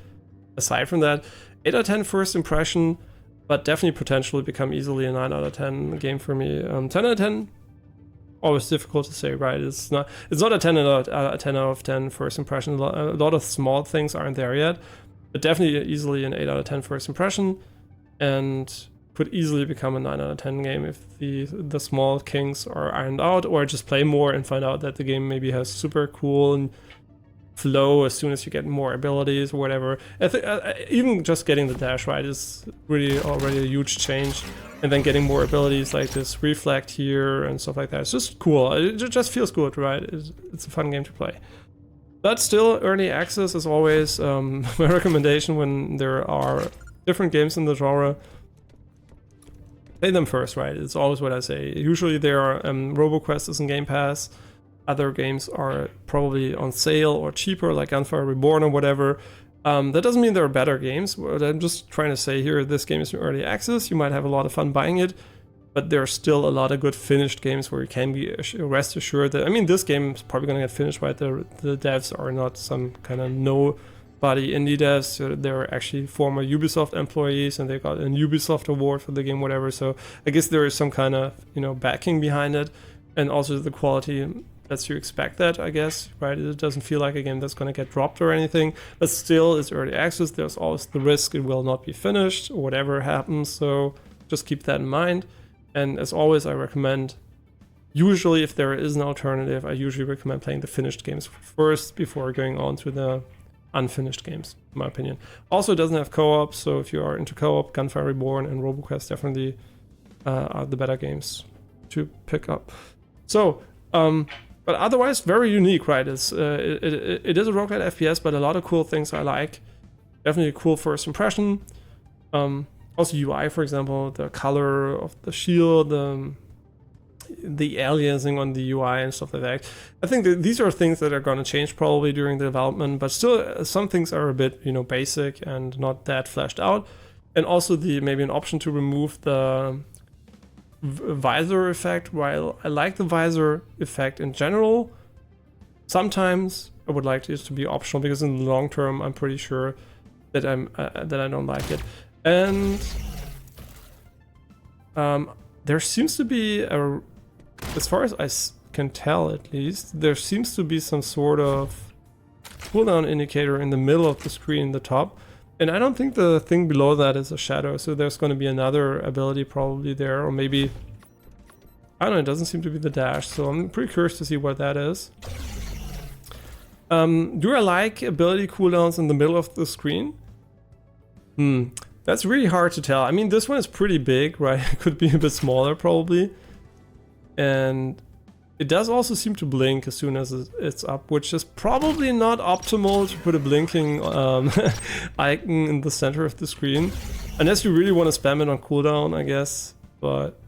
aside from that. 8 out of 10 first impression, but definitely potentially become easily a 9 out of 10 game for me. 10 out of 10, always difficult to say, right? It's not a 10 out of 10 first impression. A lot of small things aren't there yet, but definitely easily an 8 out of 10 first impression, and could easily become a 9 out of 10 game if the small kinks are ironed out, or just play more and find out that the game maybe has super cool and flow as soon as you get more abilities or whatever. I think even just getting the dash right is really already a huge change, and then getting more abilities like this reflect here and stuff like that. It's just cool. It just feels good, right? It's a fun game to play. But still, early access is always my recommendation when there are different games in the genre. Play them first, right? It's always what I say. Usually there are RoboQuest is in Game Pass. Other games are probably on sale or cheaper, like Gunfire Reborn or whatever. That doesn't mean they're better games. What I'm just trying to say here, this game is in early access. You might have a lot of fun buying it, but there are still a lot of good finished games where you can be rest assured that, I mean, this game is probably going to get finished, right? The devs are not some kind of nobody indie devs. So they're actually former Ubisoft employees, and they got a Ubisoft award for the game, whatever. So I guess there is some kind of, backing behind it, and also the quality lets you expect that, I guess, right? It doesn't feel like a game that's going to get dropped or anything, but still, it's early access. There's always the risk it will not be finished or whatever happens. So just keep that in mind. And as always, I recommend, usually if there is an alternative, I usually recommend playing the finished games first before going on to the unfinished games, in my opinion. Also, it doesn't have co-op, so if you are into co-op, Gunfire Reborn and RoboQuest definitely are the better games to pick up. So, but otherwise, very unique, right? It is a roguelite FPS, but a lot of cool things I like. definitely a cool first impression. Also UI, for example, the color of the shield, the aliasing on the UI and stuff like that. I think that these are things that are going to change probably during the development, but still some things are a bit, you know, basic and not that fleshed out. And also maybe an option to remove the visor effect. While I like the visor effect in general, sometimes I would like it to be optional, because in the long term I'm pretty sure that that I don't like it. And there seems to be as far as I can tell at least, there seems to be some sort of cooldown indicator in the middle of the screen, the top. And I don't think the thing below that is a shadow, so there's going to be another ability probably there, or maybe, I don't know, it doesn't seem to be the dash, so I'm pretty curious to see what that is. Do I like ability cooldowns in the middle of the screen? That's really hard to tell. I mean, this one is pretty big, right? It could be a bit smaller probably. And it does also seem to blink as soon as it's up, which is probably not optimal to put a blinking icon in the center of the screen. Unless you really want to spam it on cooldown, I guess. But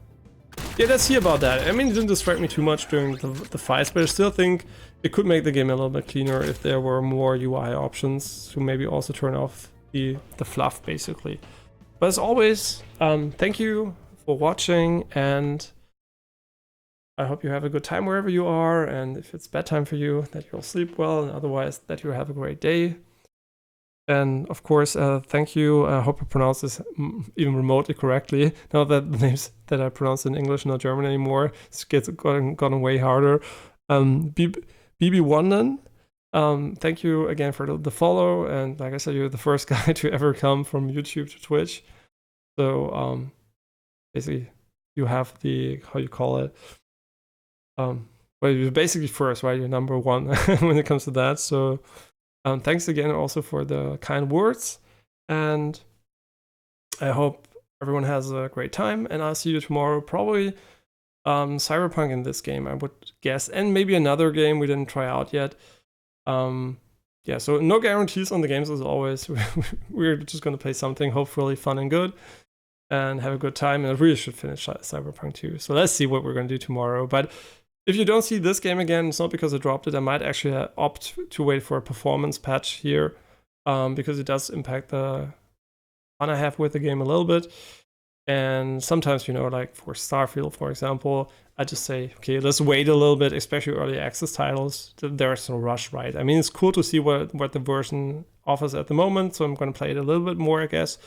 yeah, let's see about that. I mean, it didn't distract me too much during the fights, but I still think it could make the game a little bit cleaner if there were more UI options to maybe also turn off the fluff, basically. But as always, thank you for watching, and I hope you have a good time wherever you are, and if it's bedtime for you, that you'll sleep well, and otherwise that you have a great day. And of course, thank you. I hope I pronounced this even remotely correctly. Now that the names that I pronounce in English, not German anymore, it's gotten way harder. BB Wanden, thank you again for the follow. And like I said, you're the first guy to ever come from YouTube to Twitch. So basically, you have the, how you call it? Well, you're basically first, right? You're number one when it comes to that. So thanks again also for the kind words, and I hope everyone has a great time, and I'll see you tomorrow. Probably Cyberpunk in this game, I would guess, and maybe another game we didn't try out yet. Yeah, so no guarantees on the games as always. We're just going to play something hopefully fun and good and have a good time, and I really should finish Cyberpunk 2. So let's see what we're going to do tomorrow. But if you don't see this game again, it's not because I dropped it. I might actually opt to wait for a performance patch here, because it does impact the fun I have with the game a little bit. And sometimes, you know, like for Starfield, for example, I just say, okay, let's wait a little bit, especially early access titles. There's no rush, right? I mean, it's cool to see what the version offers at the moment, so I'm going to play it a little bit more, I guess.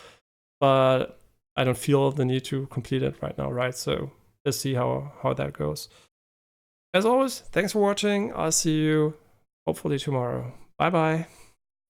But I don't feel the need to complete it right now, right? So let's see how that goes. As always, thanks for watching. I'll see you hopefully tomorrow. Bye bye.